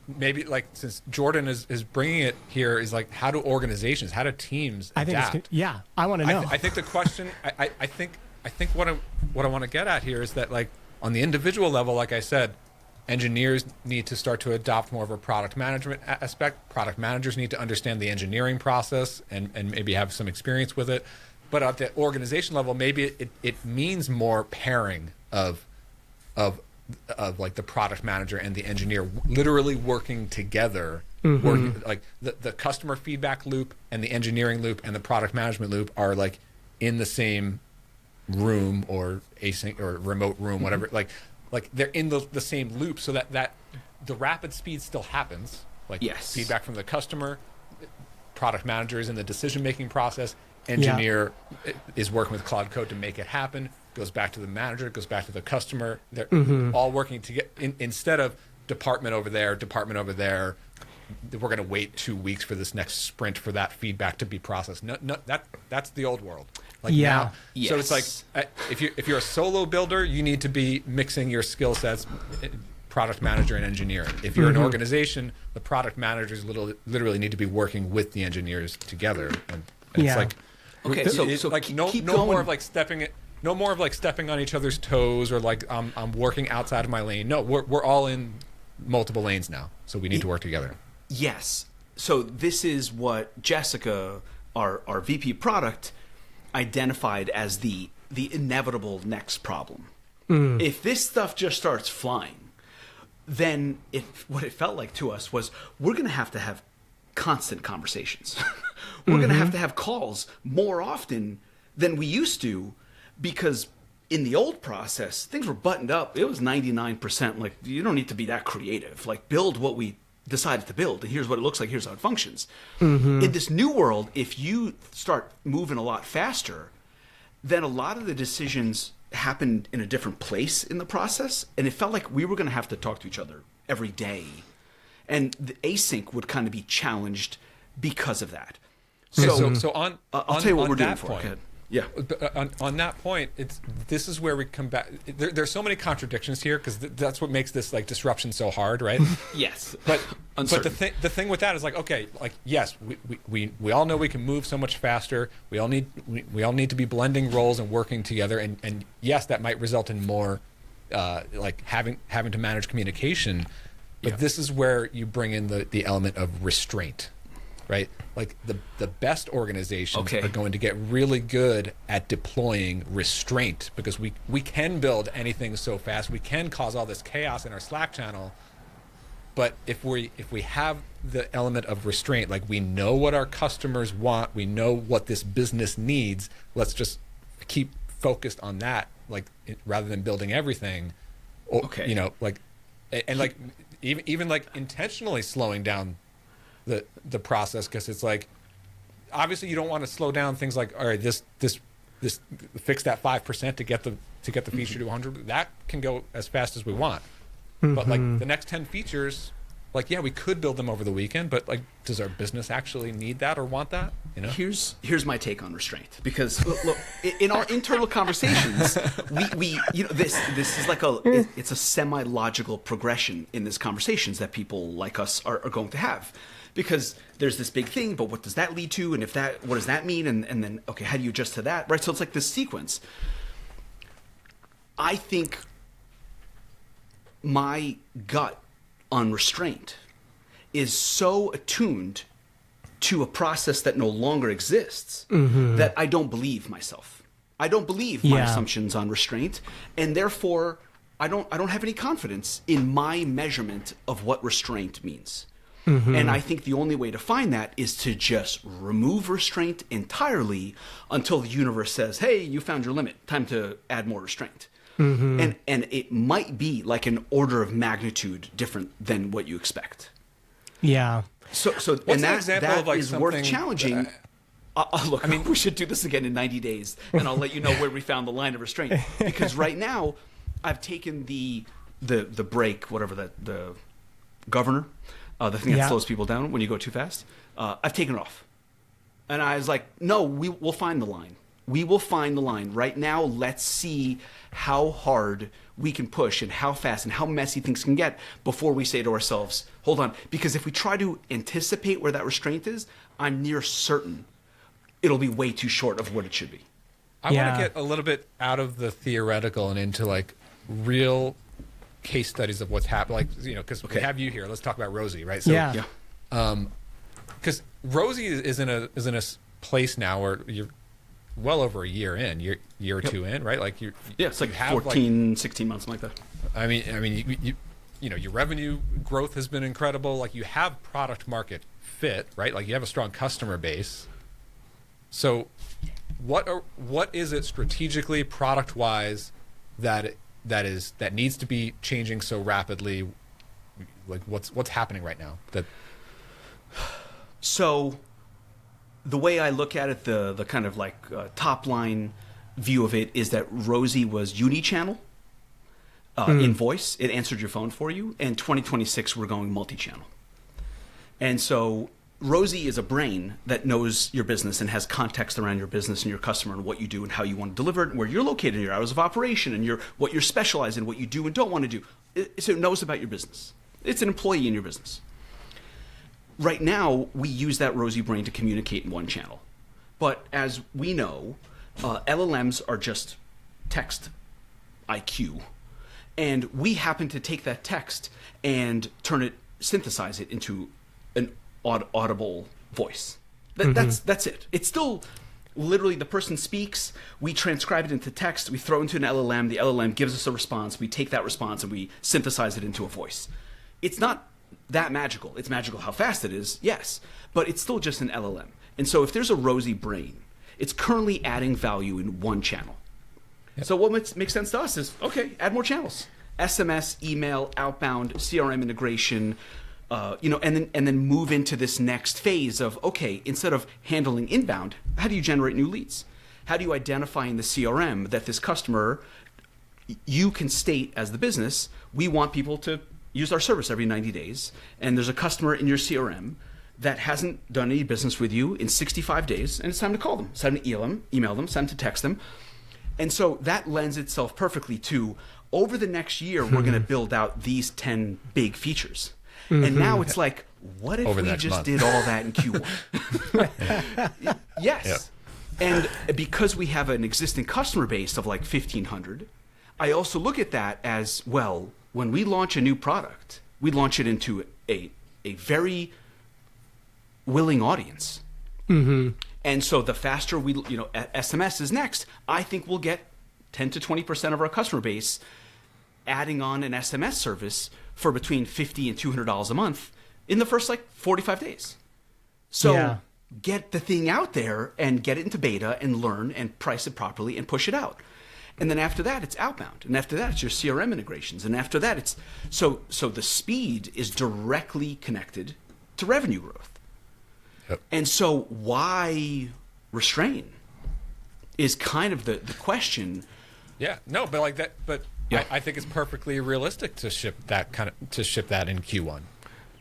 maybe, like, since Jordan is bringing it here, is like, how do organizations, how do teams adapt? I want to know. I think the question, I think what I want to get at here is that, like, on the individual level, like I said, engineers need to start to adopt more of a product management aspect. Product managers need to understand the engineering process and maybe have some experience with it. But at the organization level, maybe it means more pairing of like the product manager and the engineer literally working together. Working, like the customer feedback loop and the engineering loop and the product management loop are like in the same room or async or remote room, whatever. Like they're in the same loop, so that the rapid speed still happens. Like feedback from the customer, product manager is in the decision-making process, engineer is working with Cloud Code to make it happen, goes back to the manager, goes back to the customer. They're all working together instead of department over there, we're going to wait 2 weeks for this next sprint for that feedback to be processed. No, that's the old world. Like now, so it's like if you're a solo builder, you need to be mixing your skill sets, product manager and engineering. If you're an organization, the product managers literally need to be working with the engineers together. And it's like so like no more of like stepping on each other's toes, or like I'm working outside of my lane. No, we're all in multiple lanes now, so we need to work together. Yes. So this is what Jessica, our VP product, identified as the inevitable next problem. If this stuff just starts flying, then what it felt like to us was we're going to have constant conversations. We're going to have calls more often than we used to, because in the old process, things were buttoned up. It was 99%. Like, you don't need to be that creative. Like, build what we decided to build, and here's what it looks like, here's how it functions. In this new world, if you start moving a lot faster, then a lot of the decisions happened in a different place in the process, and it felt like we were going to have to talk to each other every day, and the async would kind of be challenged because of that. So on I'll tell you what we're doing for point, it. Yeah. On that point, this is where we come back. There's so many contradictions here, because that's what makes this like disruption so hard, right? Yes. But the thing with that is like, okay, like, yes, we all know we can move so much faster. We all need to be blending roles and working together, and yes, that might result in more like having to manage communication. But this is where you bring in the element of restraint. Right? Like the best organizations are going to get really good at deploying restraint, because we can build anything so fast. We can cause all this chaos in our Slack channel. But if we have the element of restraint, like, we know what our customers want, we know what this business needs, let's just keep focused on that, like, rather than building everything. Okay. You know, like, and like even like intentionally slowing down the process, because it's like, obviously you don't want to slow down things like, all right, this fix that 5% to get the feature to 100. That can go as fast as we want. But like the next 10 features, like, yeah, we could build them over the weekend, but like, does our business actually need that or want that? You know? Here's my take on restraint, because look, in our internal conversations, we this is like it's a semi-logical progression in these conversations that people like us are going to have, because there's this big thing, but what does that lead to, and what does that mean, and then, okay, how do you adjust to that, right? So it's like this sequence. I think my gut on restraint is so attuned to a process that no longer exists that I don't believe myself. I don't believe my assumptions on restraint, and therefore I don't have any confidence in my measurement of what restraint means. And I think the only way to find that is to just remove restraint entirely until the universe says, hey, you found your limit, time to add more restraint. And it might be like an order of magnitude different than what you expect. Yeah. So and that of like is worth challenging. Look, I mean, we should do this again in 90 days, and I'll let you know where we found the line of restraint. Because right now, I've taken the brake, whatever the governor, the thing that slows people down when you go too fast. I've taken it off, and I was like, no, we'll find the line. We will find the line. Right now, let's see how hard we can push and how fast and how messy things can get before we say to ourselves, hold on. Because if we try to anticipate where that restraint is, I'm near certain it'll be way too short of what it should be. I want to get a little bit out of the theoretical and into like real case studies of what's happened. Like, you know, because we have you here. Let's talk about Rosie, right? So, because Rosie is in a place now where you're well over a year in, year or two in, right? Like it's like 14, 16 months, something like that. I mean, you know, your revenue growth has been incredible. Like, you have product market fit, right? Like, you have a strong customer base. So, what is it strategically, product wise, that needs to be changing so rapidly? Like, what's happening right now? So, the way I look at it, the kind of like top line view of it is that Rosie was unichannel in voice. It answered your phone for you. And 2026, we're going multi-channel. And so Rosie is a brain that knows your business and has context around your business and your customer and what you do and how you want to deliver it and where you're located in your hours of operation and what you're specialized in, what you do and don't want to do. So it knows about your business. It's an employee in your business. Right now, we use that Rosie brain to communicate in one channel. But as we know, LLMs are just text IQ. And we happen to take that text and synthesize it into an audible voice. That's it. It's still Literally, the person speaks, we transcribe it into text, we throw it into an LLM, the LLM gives us a response, we take that response and we synthesize it into a voice. It's not that magical. It's magical how fast it is, yes, but it's still just an LLM. And so if there's a Rosie brain, it's currently adding value in one channel. Yep. So what makes sense to us is, okay, add more channels. SMS, email, outbound, CRM integration, and then move into this next phase of, okay, instead of handling inbound, how do you generate new leads? How do you identify in the CRM that this customer, you can state as the business, we want people to use our service every 90 days, and there's a customer in your CRM that hasn't done any business with you in 65 days, and it's time to call them, it's time to email them, it's time to text them. And so that lends itself perfectly to, over the next year, we're going to build out these 10 big features. And now it's like, what if we just did all that in Q1? Yes. Yep. And because we have an existing customer base of like 1,500, I also look at that as, well, when we launch a new product, we launch it into a very willing audience. Mm-hmm. And so the faster SMS is next, I think we'll get 10 to 20% of our customer base adding on an SMS service for between $50 and $200 a month in the first 45 days. So get the thing out there and get it into beta and learn and price it properly and push it out. And then after that, it's outbound. And after that, it's your CRM integrations. And after that, it's so the speed is directly connected to revenue growth. Yep. And so why Restraint is kind of the question. Yeah, no, but like that, but yeah. I think it's perfectly realistic to ship that in Q1.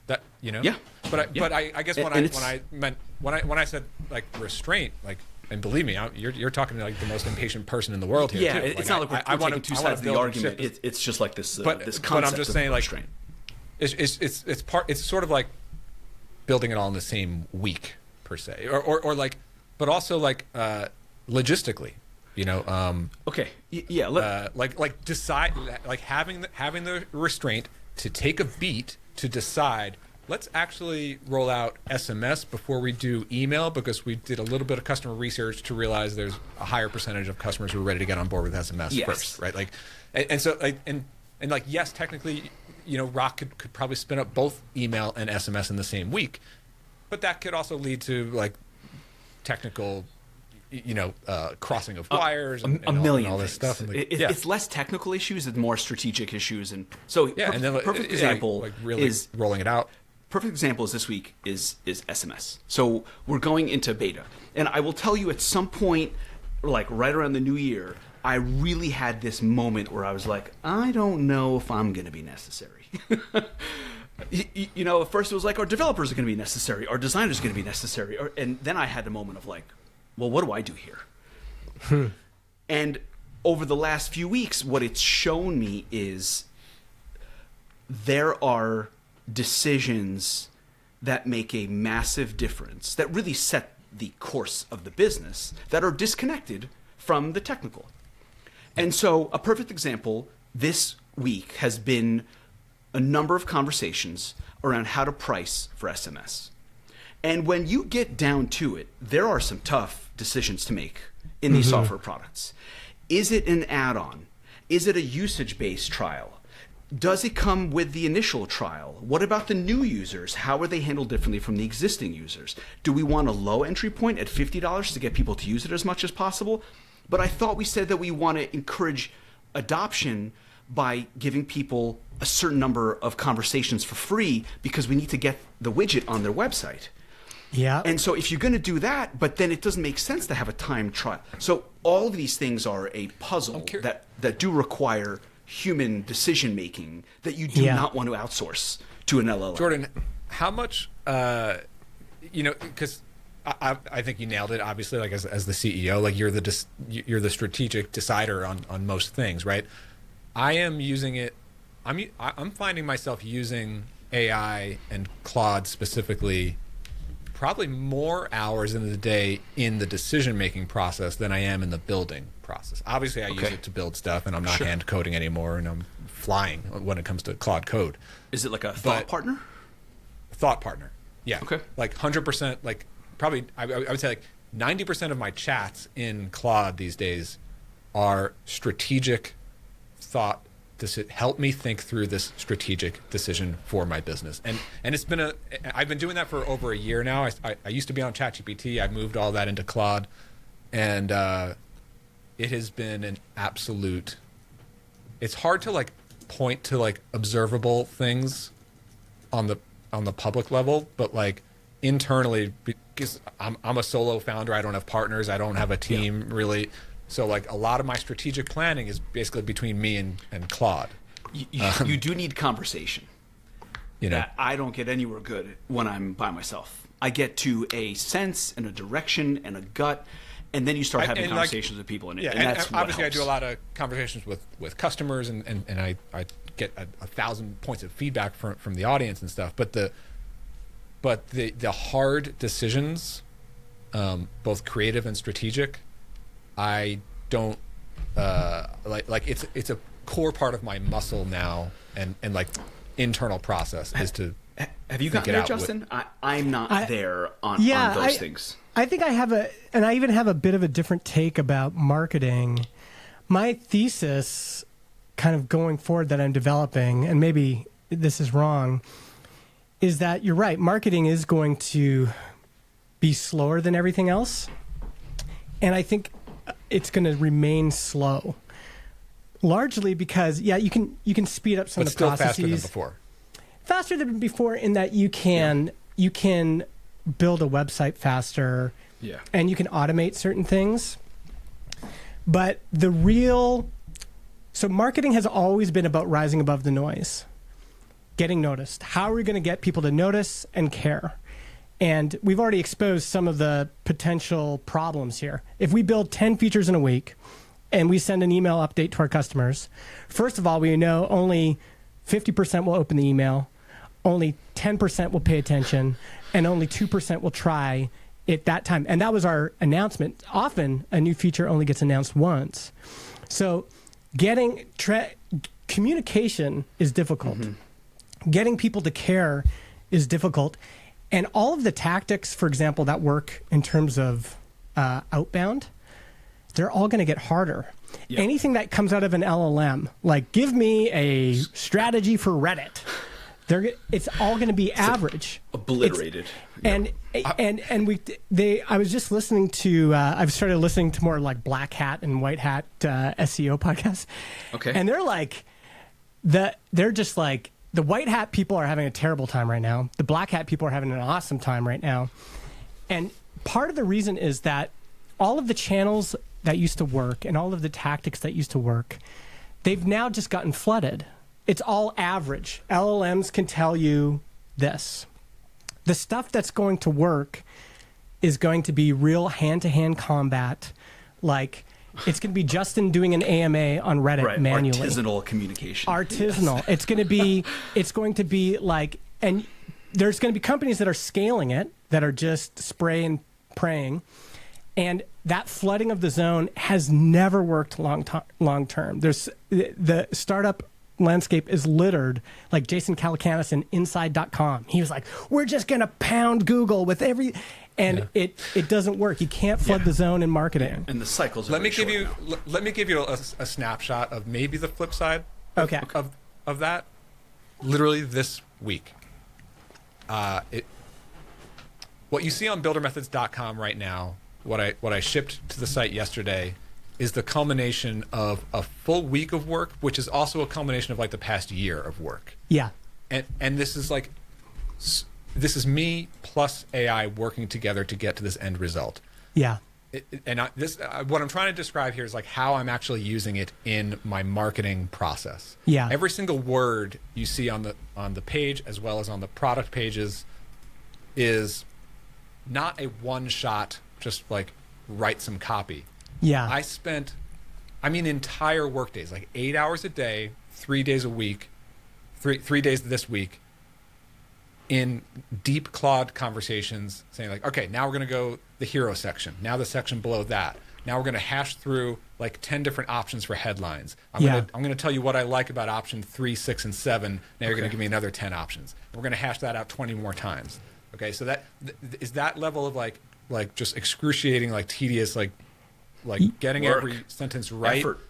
That yeah. But I guess when I said like Restraint, like, and believe me, you're talking to like the most impatient person in the world here. Yeah, too. it's not like we're taking two sides of the argument. It's just like this. This concept. But I'm just saying, like, it's sort of like building it all in the same week per se, or like, but also like logistically. Okay. Yeah. Like decide, like having the restraint to take a beat to decide. Let's actually roll out SMS before we do email, because we did a little bit of customer research to realize there's a higher percentage of customers who are ready to get on board with SMS first, right? Like, and so like and like yes, technically, Rock could probably spin up both email and SMS in the same week, but that could also lead to like technical. Crossing of wires and a million all this things. Stuff. And it's less technical issues and more strategic issues. And so, and then perfect example like really is rolling it out. Perfect example is this week is SMS. So we're going into beta, and I will tell you at some point, like right around the new year, I really had this moment where I was like, I don't know if I'm going to be necessary. At first it was like our developers are going to be necessary, our designers are going to be necessary, and then I had a moment of like, well, what do I do here? And over the last few weeks, what it's shown me is there are decisions that make a massive difference, that really set the course of the business, that are disconnected from the technical. And so a perfect example this week has been a number of conversations around how to price for SMS. And when you get down to it, there are some tough decisions to make in these software products. Is it an add-on? Is it a usage-based trial? Does it come with the initial trial? What about the new users? How are they handled differently from the existing users? Do we want a low entry point at $50 to get people to use it as much as possible? But I thought we said that we want to encourage adoption by giving people a certain number of conversations for free because we need to get the widget on their website. Yeah. And so if you're going to do that, but then it doesn't make sense to have a timed trial. So all of these things are a puzzle that do require human decision making that you do not want to outsource to an LLM. Jordan, how much, because I think you nailed it, obviously, like as the CEO, like you're the strategic decider on most things, right? I am using it. I'm finding myself using AI and Claude specifically probably more hours in the day in the decision-making process than I am in the building process. Obviously, I use it to build stuff, and I'm not hand coding anymore, and I'm flying when it comes to Claude Code. Is it like a thought partner? Thought partner, yeah. Okay. Like 100%, like probably, I would say like 90% of my chats in Claude these days are strategic thought. Help me think through this strategic decision for my business. And I've been doing that for over a year now. I used to be on ChatGPT. I moved all that into Claude, and it has been an absolute. It's hard to like point to like observable things on the public level, but like internally, because I'm a solo founder. I don't have partners. I don't have a team really. So like a lot of my strategic planning is basically between me and Claude. You do need conversation. You know, That I don't get anywhere good when I'm by myself. I get to a sense and a direction and a gut, and then you start having conversations with people. And that's what obviously helps. I do a lot of conversations with customers, and I get 1,000 points of feedback from the audience and stuff. But the hard decisions, both creative and strategic, I don't like. It's a core part of my muscle now, and like internal process is to. Have you gotten there, Justin? I'm not there on those things. I think I have and I even have a bit of a different take about marketing. My thesis, kind of going forward, that I'm developing, and maybe this is wrong, is that you're right. Marketing is going to be slower than everything else, and I think it's going to remain slow, largely because you can speed up some of the processes. Faster than before. Faster than before, in that you can build a website faster, and you can automate certain things. But so marketing has always been about rising above the noise, getting noticed. How are we going to get people to notice and care? And we've already exposed some of the potential problems here. If we build 10 features in a week and we send an email update to our customers, first of all, we know only 50% will open the email, only 10% will pay attention, and only 2% will try it that time. And that was our announcement. Often, a new feature only gets announced once. So getting communication is difficult. Mm-hmm. Getting people to care is difficult. And all of the tactics, for example, that work in terms of outbound, they're all going to get harder. Yep. Anything that comes out of an LLM, like give me a strategy for Reddit, it's all going to be average, obliterated. I was just listening to. I've started listening to more like Black Hat and White Hat SEO podcasts. Okay, and they're just like. The white hat people are having a terrible time right now. The black hat people are having an awesome time right now. And part of the reason is that all of the channels that used to work and all of the tactics that used to work, they've now just gotten flooded. It's all average. LLMs can tell you this. The stuff that's going to work is going to be real hand-to-hand combat, like it's going to be Justin doing an AMA on Reddit manually. Artisanal communication. Artisanal. Yes. It's going to be like, and there's going to be companies that are scaling it, that are just spray and praying. And that flooding of the zone has never worked long term. The startup landscape is littered, like Jason Calacanis in Inside.com. He was like, we're just going to pound Google with every... And it doesn't work. You can't flood the zone in marketing. And the cycles are let me give you a snapshot of maybe the flip side of that. Literally this week. What you see on buildermethods.com right now, what I shipped to the site yesterday, is the culmination of a full week of work, which is also a culmination of like the past year of work. Yeah. And this is like... This is me plus AI working together to get to this end result. Yeah. What I'm trying to describe here is like how I'm actually using it in my marketing process. Yeah. Every single word you see on the page as well as on the product pages is not a one-shot, just like write some copy. Yeah. I spent, entire work days, like 8 hours a day, 3 days a week, three days this week, in deep Claude conversations, saying like, okay, now we're going to go the hero section. Now the section below that. Now we're going to hash through like 10 different options for headlines. I'm going to tell you what I like about option 3, 6, and 7. Now you're going to give me another 10 options. We're going to hash that out 20 more times. Okay, so that is that level of like like just excruciating, like tedious, like getting Work. every sentence right, Effort.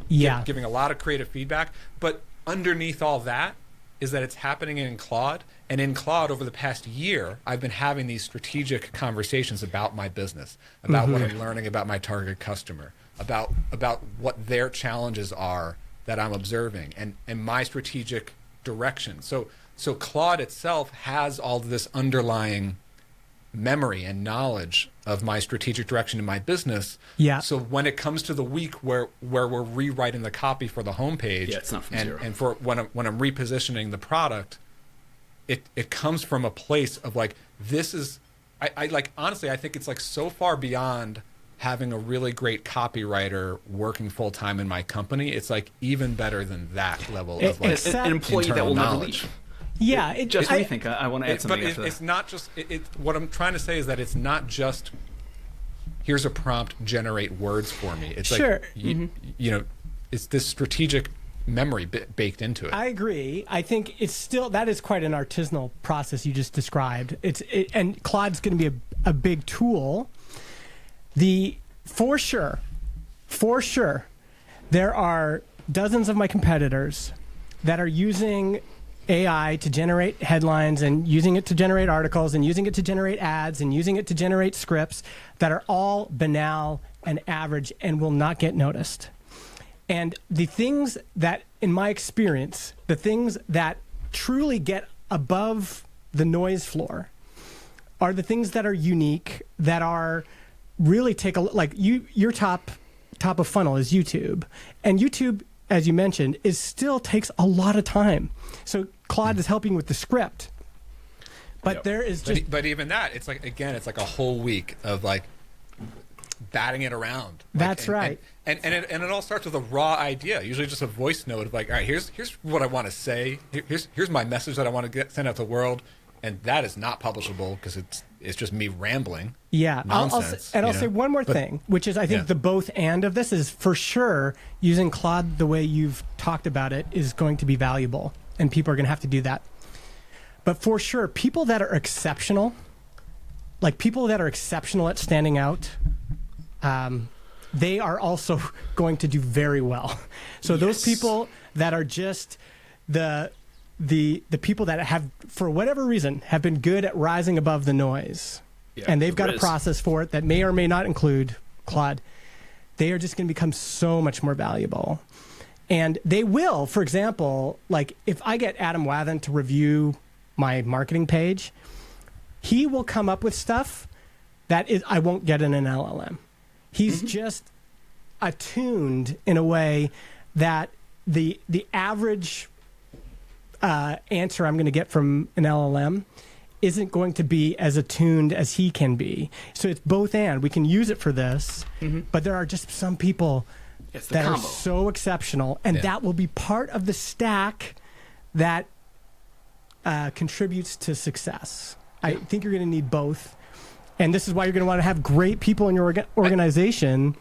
Yeah. giving a lot of creative feedback. But underneath all that is that it's happening in Claude. And in Claude, over the past year, I've been having these strategic conversations about my business, about what I'm learning about my target customer, about what their challenges are that I'm observing, and my strategic direction. So Claude itself has all of this underlying memory and knowledge of my strategic direction in my business. Yeah. So when it comes to the week where we're rewriting the copy for the homepage, Yeah, it's not from zero. and for when I'm repositioning the product, it comes from a place of like, this is, I like, honestly, I think it's like so far beyond having a really great copywriter working full time in my company. It's like even better than that level of like An employee that will never knowledge. leave. Yeah. Just let me think. I want to add something But after it's that. not just what I'm trying to say is that it's not just here's a prompt, generate words for me. It's Sure. like you know, it's this strategic memory baked into it. I agree. I think it's still, that is quite an artisanal process you just described. And Claude's going to be a big tool. For sure, there are dozens of my competitors that are using AI to generate headlines and using it to generate articles and using it to generate ads and using it to generate scripts that are all banal and average and will not get noticed. And the things that, in my experience, the things that truly get above the noise floor are the things that are unique, that are really your top of funnel is YouTube. And YouTube, as you mentioned, still takes a lot of time. So Claude is helping with the script. But there is just... But even that, it's like, again, it's like a whole week of like batting it around. That's right. And it all starts with a raw idea, usually just a voice note of like, all right, here's what I want to say. Here's my message that I want to send out to the world. And that is not publishable because it's just me rambling. Yeah. Nonsense. I'll say one more thing, which is I think the both and of this is for sure using Claude the way you've talked about it is going to be valuable. And people are going to have to do that. But for sure, people that are exceptional, like people that are exceptional at standing out, they are also going to do very well. So those people that are just the people that have, for whatever reason, have been good at rising above the noise, and they've got a process for it that may or may not include Claude, they are just going to become so much more valuable. And they will, for example, like if I get Adam Wathan to review my marketing page, he will come up with stuff that I won't get in an LLM. He's just attuned in a way that the average answer I'm going to get from an LLM isn't going to be as attuned as he can be. So it's both and. We can use it for this, but there are just some people that are so exceptional, and that will be part of the stack that contributes to success. I think you're going to need both. And this is why you're going to want to have great people in your organization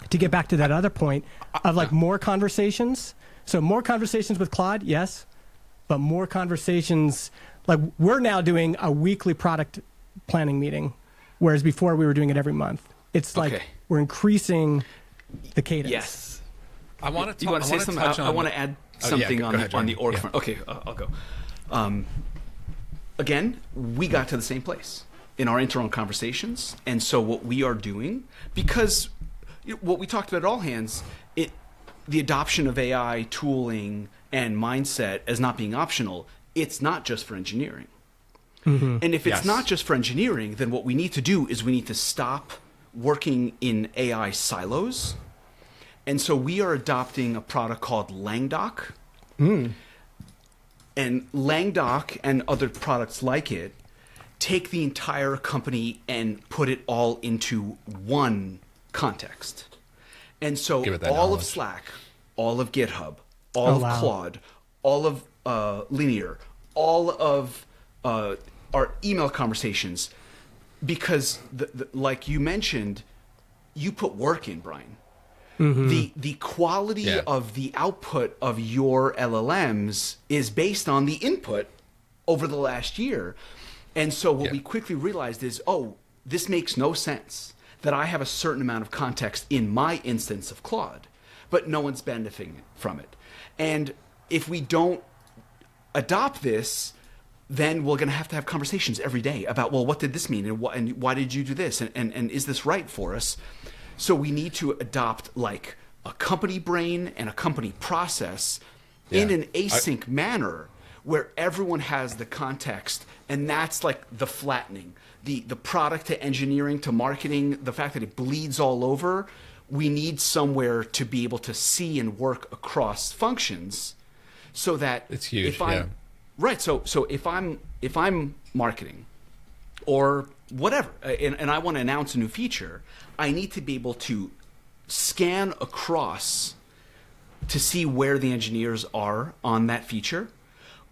to get back to that other point of like more conversations. So more conversations with Claude, yes, but more conversations. Like we're now doing a weekly product planning meeting, whereas before we were doing it every month. It's like we're increasing the cadence. Yes. I want to you want to say something? I want to add something on the org front. Okay, I'll go. Again, we got to the same place in our internal conversations, and so what we are doing, because what we talked about at All Hands, the adoption of AI tooling and mindset as not being optional, it's not just for engineering. And if it's not just for engineering, then what we need to do is we need to stop working in AI silos. And so we are adopting a product called LangDoc. And LangDoc and other products like it take the entire company and put it all into one context. And so all of Slack, all of GitHub, all of Claude, all of Linear, all of our email conversations, because like you mentioned, you put work in, Brian. The quality of the output of your LLMs is based on the input over the last year. And so what we quickly realized is, this makes no sense that I have a certain amount of context in my instance of Claude, but no one's benefiting from it. And if we don't adopt this, then we're going to have conversations every day about, well, what did this mean? And why did you do this? And is this right for us? So we need to adopt like a company brain and a company process in an async manner where everyone has the context. And that's like the flattening, the product to engineering to marketing, the fact that it bleeds all over. We need somewhere to be able to see and work across functions so that it's huge. If I'm, right. So if I'm marketing or whatever, and I want to announce a new feature, I need to be able to scan across to see where the engineers are on that feature,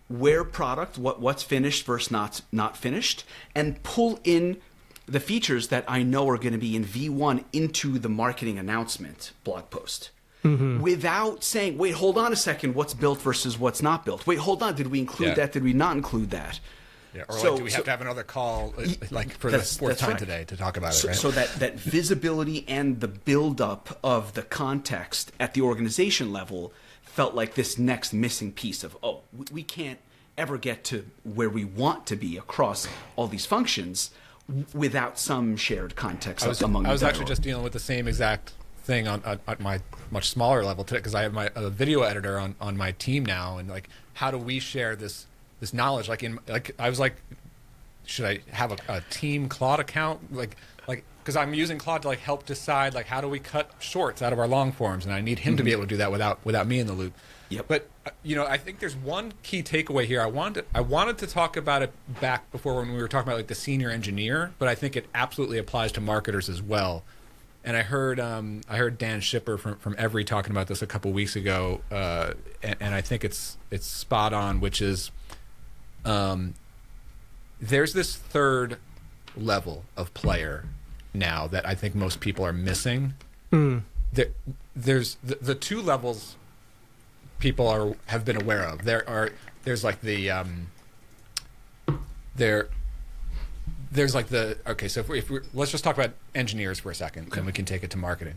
where product, what's finished versus not finished, and pull in the features that I know are going to be in V1 into the marketing announcement blog post. Without saying, wait, hold on a second, what's built versus what's not built? Wait, hold on, did we include that? Did we not include that? Yeah, or like, do we have to have another call like for the fourth time today to talk about it, right? So that visibility and the buildup of the context at the organization level felt like this next missing piece of, we can't ever get to where we want to be across all these functions without some shared context among I was actually just dealing with the same exact thing on my much smaller level today, because I have a video editor on my team now, and like, how do we share this knowledge? I was like, should I have a team Claude account? Like because I'm using Claude to like help decide like how do we cut shorts out of our long forms, and I need him to be able to do that without me in the loop. Yep. But I think there's one key takeaway here. I wanted to talk about it back before when we were talking about like the senior engineer, but I think it absolutely applies to marketers as well. And I heard Dan Schipper from Every talking about this a couple weeks ago, and I think it's spot on, which is there's this third level of player now that I think most people are missing. There's the two levels people have been aware of. There's like the okay, so if we let's just talk about engineers for a second, then we can take it to marketing.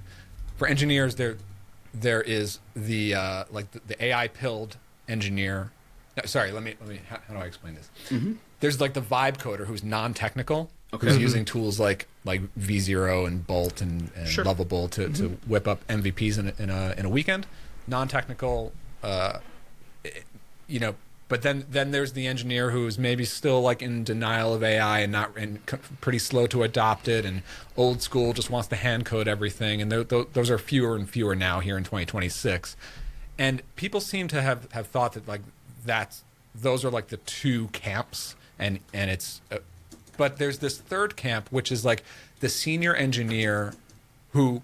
For engineers, there is the the AI pilled engineer. No, sorry, let me how do I explain this? There's like the vibe coder who's non-technical, who's using tools like V0 and Bolt and Lovable to whip up MVPs in a weekend. Non-technical, But then there's the engineer who's maybe still like in denial of AI and pretty slow to adopt it, and old school, just wants to hand code everything. And those are fewer and fewer now here in 2026. And people seem to have thought that like those are like the two camps, and it's but there's this third camp, which is like the senior engineer who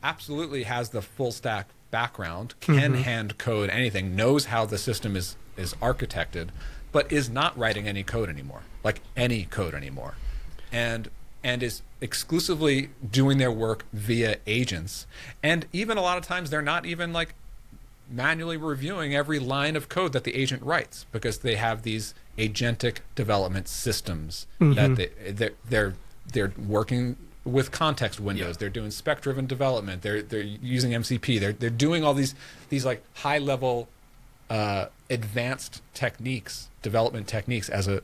absolutely has the full stack background, can hand code anything, knows how the system is architected, but is not writing any code anymore, and is exclusively doing their work via agents. And even a lot of times they're not even like manually reviewing every line of code that the agent writes, because they have these agentic development systems that they're working with context windows. They're doing spec-driven development. They're using MCP. They're doing all these like high-level advanced techniques, development techniques as a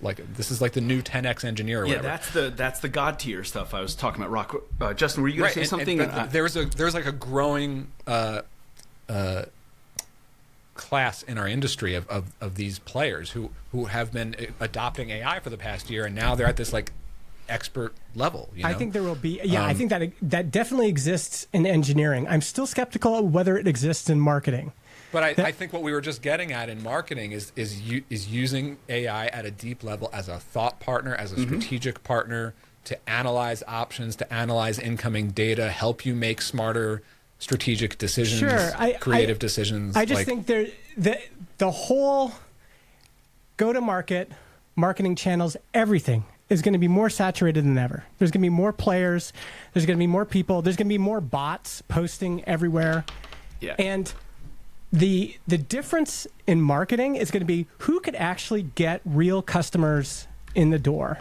like, this is like the new 10x engineer or whatever. That's the god tier stuff I was talking about. Rock, Justin, were you going to say something? There's like a growing class in our industry of these players who have been adopting AI for the past year, and now they're at this like expert level. I think there will be. Yeah, I think that definitely exists in engineering. I'm still skeptical of whether it exists in marketing. But I think what we were just getting at in marketing is using AI at a deep level as a thought partner, as a strategic partner, to analyze options, to analyze incoming data, help you make smarter strategic decisions, creative decisions. I just think the whole go-to-market, marketing channels, everything is going to be more saturated than ever. There's going to be more players. There's going to be more people. There's going to be more bots posting everywhere. Yeah. And the difference in marketing is going to be who could actually get real customers in the door.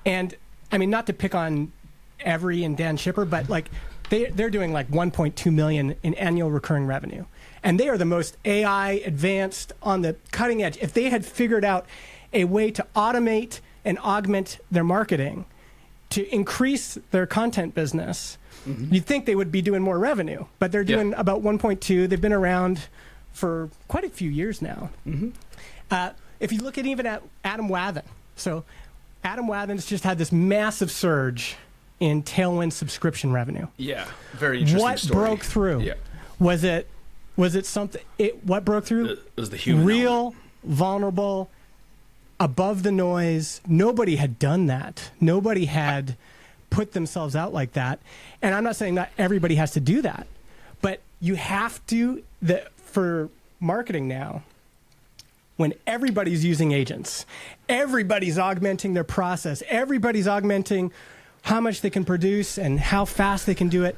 And I mean, not to pick on Every and Dan Shipper, but like they're doing like 1.2 million in annual recurring revenue. And they are the most AI advanced on the cutting edge. If they had figured out a way to automate and augment their marketing to increase their content business, you'd think they would be doing more revenue. But they're doing about 1.2. They've been around for quite a few years now. If you look at even at Adam Wathan, so Adam Wathan's just had this massive surge in Tailwind subscription revenue. Yeah, very interesting what story. What broke through? Yeah. Was it something? What broke through? It was the human real, element. vulnerable, above the noise. Nobody had done that. Nobody had put themselves out like that. And I'm not saying not everybody has to do that, but you have to. For marketing now, when everybody's using agents, everybody's augmenting their process, everybody's augmenting how much they can produce and how fast they can do it.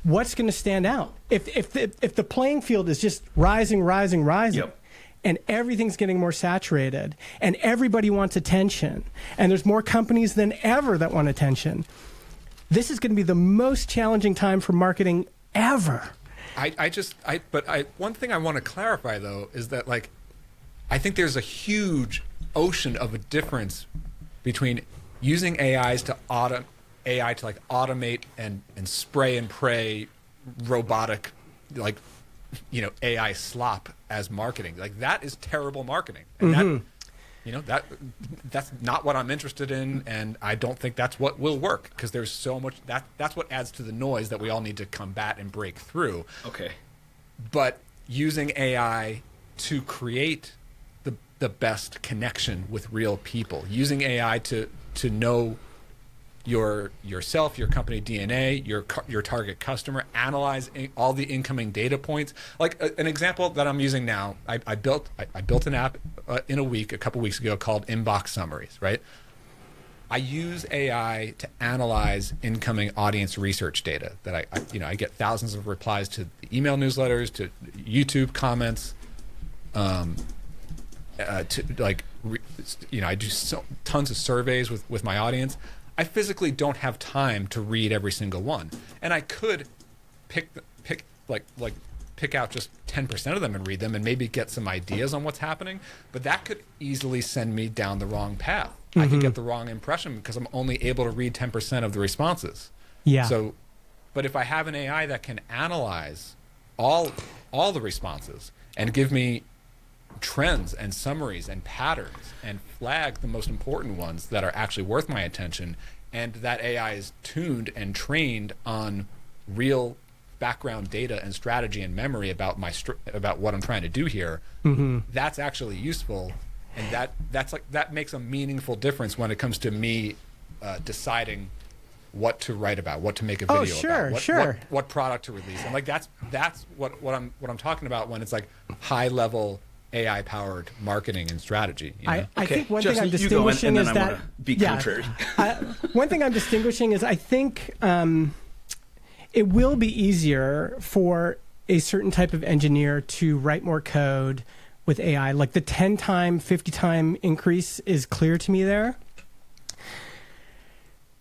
What's going to stand out? If the playing field is just rising, Yep. and everything's getting more saturated, and everybody wants attention, and there's more companies than ever that want attention, this is going to be the most challenging time for marketing ever. One thing I want to clarify though is that like, I think there's a huge ocean of a difference between using AI to like automate and spray and pray robotic, like, you know, AI slop as marketing. Like that is terrible marketing. And that's not what I'm interested in, and I don't think that's what will work because there's so much that's what adds to the noise that we all need to combat and break through. Okay. But using AI to create the best connection with real people, using AI to know yourself, your company DNA, your target customer, analyze all the incoming data points. Like an example that I'm using now, I built an app in a week, a couple weeks ago, called Inbox Summaries, right? I use AI to analyze incoming audience research data that I get thousands of replies to the email newsletters, to YouTube comments, I do tons of surveys with my audience. I physically don't have time to read every single one, and I could pick out just 10% of them and read them and maybe get some ideas on what's happening, but that could easily send me down the wrong path. I could get the wrong impression because I'm only able to read 10% of the responses. Yeah. But if I have an AI that can analyze all the responses and give me trends and summaries and patterns and flag the most important ones that are actually worth my attention, and that AI is tuned and trained on real background data and strategy and memory about about what I'm trying to do here, that's actually useful, and that makes a meaningful difference when it comes to me deciding what to write about, what to make a video about, what product to release, and like that's what I'm talking about when it's like high level AI powered marketing and strategy. You know? I think one Justin, thing I'm distinguishing is that be contrary. One thing I'm distinguishing is I think it will be easier for a certain type of engineer to write more code with AI. Like the 10-time, 50-time increase is clear to me there.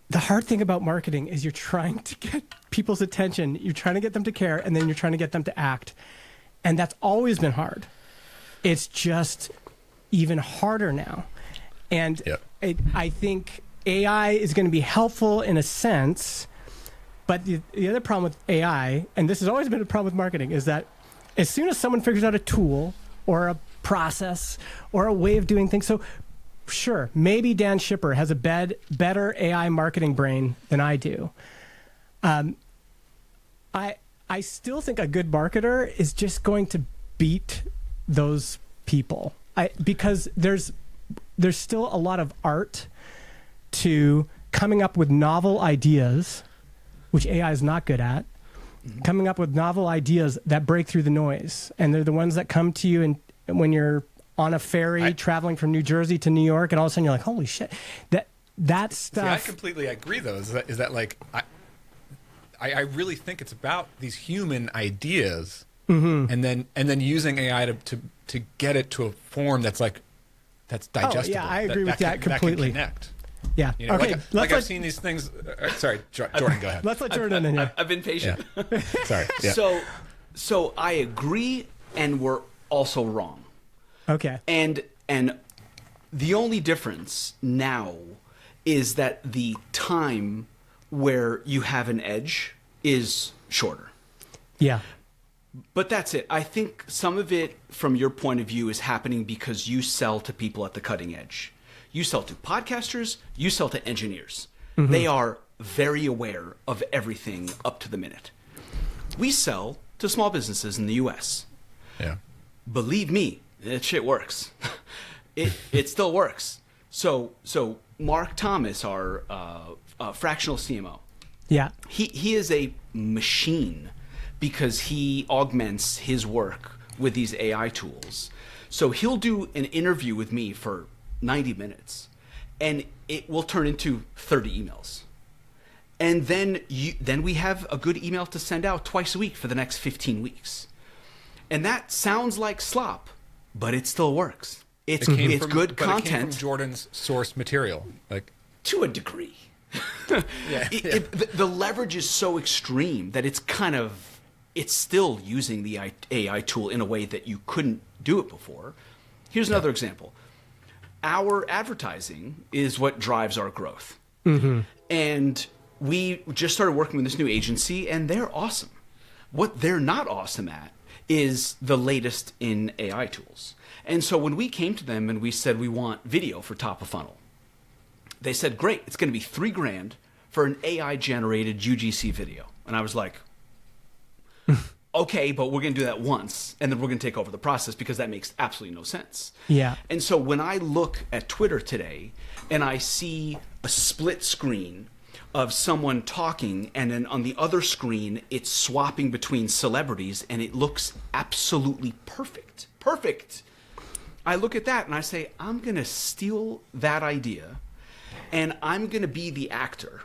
The hard thing about marketing is you're trying to get people's attention, you're trying to get them to care, and then you're trying to get them to act. And that's always been hard. It's just even harder now. And I think AI is going to be helpful in a sense, but the other problem with AI, and this has always been a problem with marketing, is that as soon as someone figures out a tool or a process or a way of doing things, so sure, maybe Dan Shipper has a better AI marketing brain than I do. I still think a good marketer is just going to beat those people, because there's still a lot of art to coming up with novel ideas, which AI is not good at. Coming up with novel ideas that break through the noise, and they're the ones that come to you and when you're on a ferry traveling from New Jersey to New York, and all of a sudden you're like, holy shit, that stuff. See, I completely agree though. Is that like I really think it's about these human ideas. And then using AI to get it to a form that's digestible. Oh, yeah, I agree with that completely. That can connect. Yeah. You know, Okay. I've seen these things. Sorry, Jordan, go ahead. Let's let Jordan in here. I've been patient. Yeah. Sorry. Yeah. So I agree, and we're also wrong. Okay. And the only difference now is that the time where you have an edge is shorter. Yeah. But that's it. I think some of it, from your point of view, is happening because you sell to people at the cutting edge. You sell to podcasters, you sell to engineers. Mm-hmm. They are very aware of everything up to the minute. We sell to small businesses in the US. Yeah. Believe me, that shit works. It still works. So Mark Thomas, our fractional CMO, Yeah. he is a machine because he augments his work with these AI tools. So he'll do an interview with me for 90 minutes, and it will turn into 30 emails. And then we have a good email to send out twice a week for the next 15 weeks. And that sounds like slop, but it still works. It's good But content. it came from Jordan's source material, like to a degree. yeah. The leverage is so extreme that it's still using the AI tool in a way that you couldn't do it before. Here's another example. Our advertising is what drives our growth. Mm-hmm. And we just started working with this new agency, and they're awesome. What they're not awesome at is the latest in AI tools. And so when we came to them and we said we want video for top of funnel, they said, great, it's going to be $3,000 for an AI generated UGC video. And I was like, okay, but we're going to do that once, and then we're going to take over the process because that makes absolutely no sense. Yeah. And so when I look at Twitter today and I see a split screen of someone talking, and then on the other screen, it's swapping between celebrities, and it looks absolutely perfect. Perfect. I look at that and I say, I'm going to steal that idea, and I'm going to be the actor.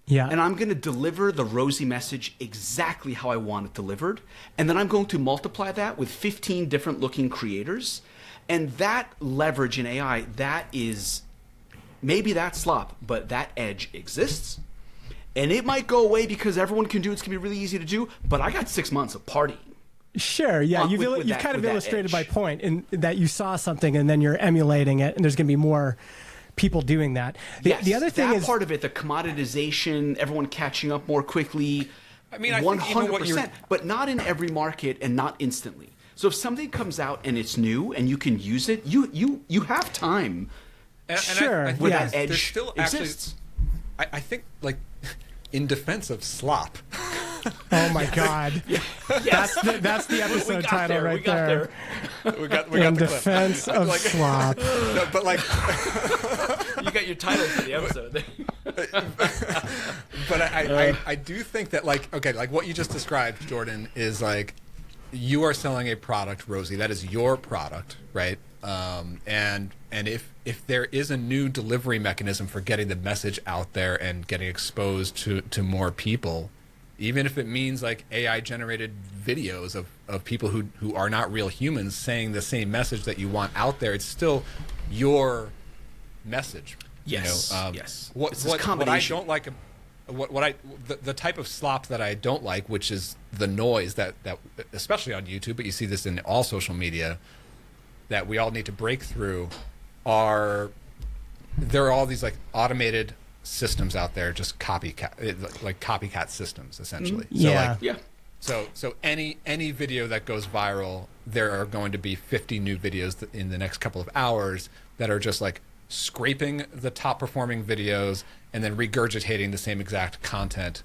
Yeah. And I'm going to deliver the Rosie message exactly how I want it delivered. And then I'm going to multiply that with 15 different looking creators. And that leverage in AI, that is, maybe that's slop, but that edge exists. And it might go away because everyone can do it. It's going to be really easy to do. But I got 6 months of partying. Sure. Yeah. You've kind of illustrated my point in that you saw something and then you're emulating it, and there's going to be more people doing that. The other thing is part of it, the commoditization, everyone catching up more quickly. I mean, I 100%, but not in every market and not instantly. So if something comes out and it's new and you can use it, you have time. Sure. Where Yeah. that edge There's still exists. I think, like, in defense of slop. Oh my God. That's the episode title right there. We got In the defense clip. of Like, slop. no, but like, You got your title for the episode. but I do think that, like, okay, like what you just described, Jordan, is like you are selling a product, Rosie. That is your product, right? And if there is a new delivery mechanism for getting the message out there and getting exposed to more people, even if it means like AI generated videos of people who are not real humans saying the same message that you want out there, it's still your message. Yes. You know, yes. What I don't like, the type of slop that I don't like, which is the noise that especially on YouTube, but you see this in all social media, that we all need to break through, there are all these like automated systems out there, just copycat systems essentially. Yeah. So any video that goes viral, there are going to be 50 new videos in the next couple of hours that are just like scraping the top performing videos and then regurgitating the same exact content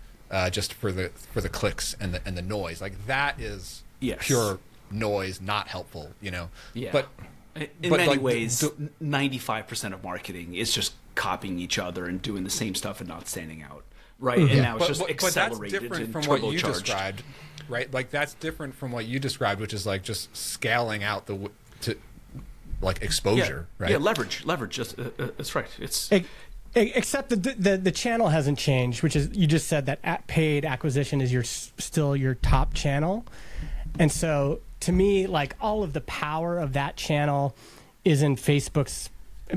just for the clicks and the noise. Like that is pure noise, not helpful, you know. Yeah. But in many ways, 95% of marketing is just copying each other and doing the same stuff and not standing out, right? And now it's just accelerated but that's different and from what you turbocharged. described, right? Like that's different from what you described, which is like just scaling out to like exposure, right? Yeah, leverage. Just that's right. It's except the channel hasn't changed, which is, you just said that paid acquisition is still your top channel, and so to me, like all of the power of that channel is in Facebook's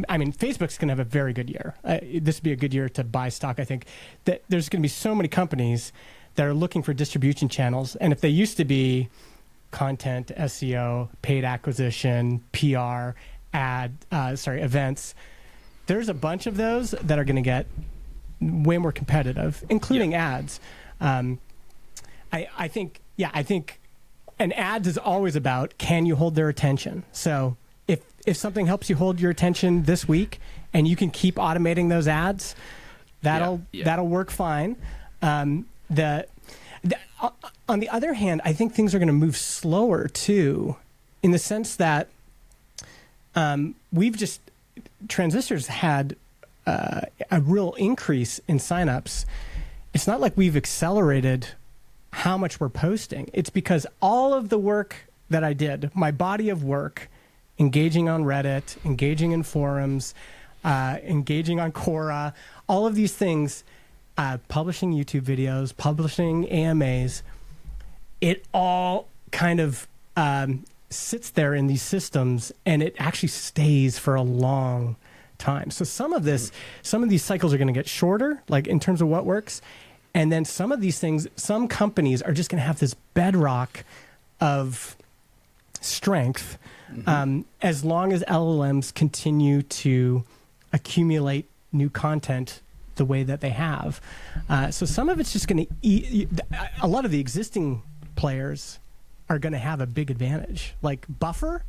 I mean, Facebook's going to have a very good year. This would be a good year to buy stock. I think that there's going to be so many companies that are looking for distribution channels. And if they used to be content, SEO, paid acquisition, PR, events, there's a bunch of those that are going to get way more competitive, including ads. I think, and ads is always about, can you hold their attention? So if something helps you hold your attention this week and you can keep automating those ads, that'll work fine. On the other hand, I think things are going to move slower too, in the sense that Transistor's had a real increase in signups. It's not like we've accelerated how much we're posting. It's because all of the work that I did, my body of work, engaging on Reddit, engaging in forums, engaging on Quora, all of these things, publishing YouTube videos, publishing AMAs, it all kind of sits there in these systems, and it actually stays for a long time. So some of these cycles are going to get shorter, like in terms of what works. And then some of these things, some companies are just going to have this bedrock of strength as long as LLMs continue to accumulate new content the way that they have. So some of it's just going to eat. A lot of the existing players are going to have a big advantage. Like Buffer,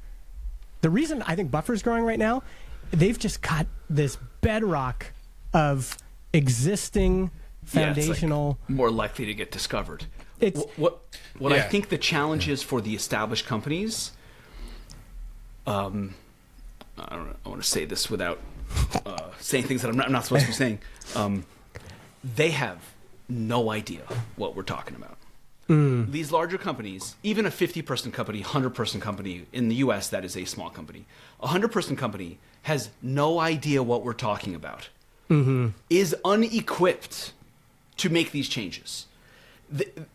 the reason I think Buffer's growing right now, they've just got this bedrock of existing foundational, it's like more likely to get discovered. It's what I think the challenge is for the established companies. I don't know, I want to say this without saying things that I'm not supposed to be saying. They have no idea what we're talking about. These larger companies, even a 50-person company, 100-person company in the U.S., that is a small company. A 100-person company has no idea what we're talking about. Is unequipped to make these changes.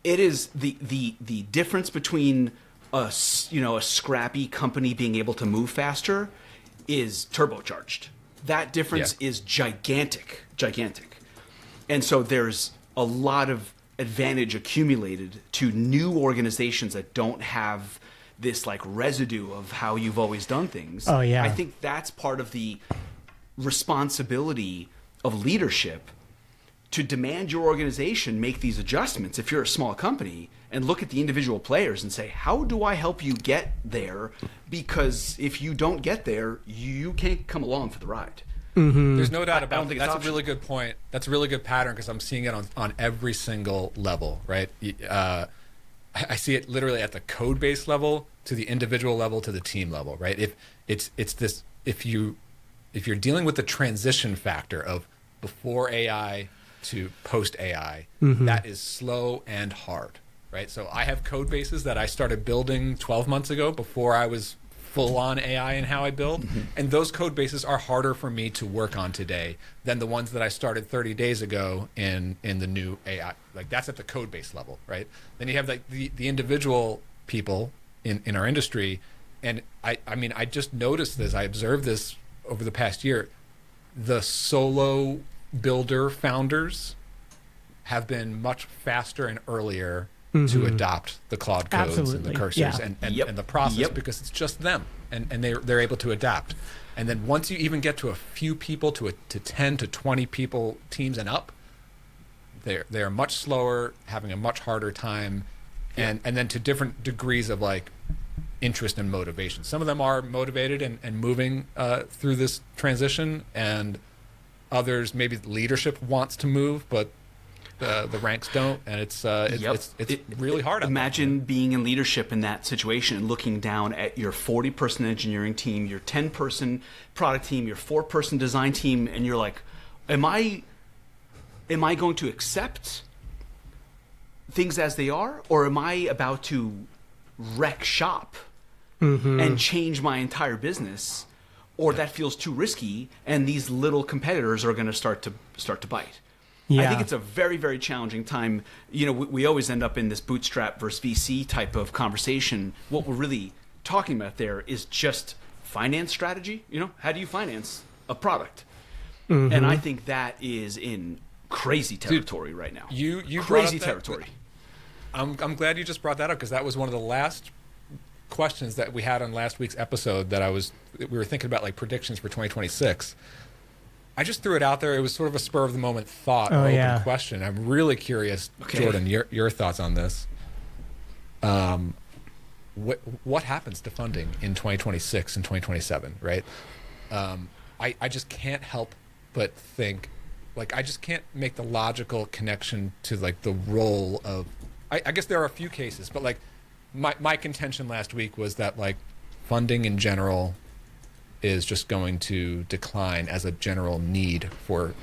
It is the difference between a scrappy company being able to move faster is turbocharged. That difference is gigantic. And so there's a lot of advantage accumulated to new organizations that don't have this like residue of how you've always done things. Oh yeah. I think that's part of the responsibility of leadership to demand your organization make these adjustments if you're a small company, and look at the individual players and say, how do I help you get there? Because if you don't get there, you can't come along for the ride. There's no doubt about it. That's a really good point. That's a really good pattern, because I'm seeing it on every single level, right? I see it literally at the code base level, to the individual level, to the team level, right? If you're dealing with the transition factor of before AI to post AI, that is slow and hard, right? So I have code bases that I started building 12 months ago, before I was full on AI in how I build. And those code bases are harder for me to work on today than the ones that I started 30 days ago in the new AI. Like, that's at the code base level, right? Then you have like the individual people in our industry. And I mean, I just noticed this, I observed this over the past year. The solo builder founders have been much faster and earlier to adopt the Claude codes and the cursors and the process, because it's just them, and they're able to adapt. And then once you even get to a few people, to 10 to 20 people teams and up, they're much slower, having a much harder time, and then to different degrees of like interest and motivation. Some of them are motivated and moving through this transition, and others, maybe leadership wants to move, but the ranks don't, and it's really hard. Imagine being in leadership in that situation and looking down at your 40-person engineering team, your 10-person product team, your 4-person design team, and you're like, am I going to accept things as they are, or am I about to wreck shop and change my entire business? Or that feels too risky, and these little competitors are going to start to bite. Yeah. I think it's a very, very challenging time. You know, we always end up in this bootstrap versus VC type of conversation. What we're really talking about there is just finance strategy. You know, how do you finance a product. And I think that is in crazy territory right now. You crazy brought up territory. I'm glad you just brought that up, because that was one of the last questions that we had on last week's episode that we were thinking about, like predictions for 2026. I just threw it out there. It was sort of a spur of the moment thought or open question. I'm really curious, Jordan, your thoughts on this. What happens to funding in 2026 and 2027, right? I just can't help but think, like, I just can't make the logical connection to, like, the role of, I guess there are a few cases, but, like, my contention last week was that, like, funding in general is just going to decline as a general need for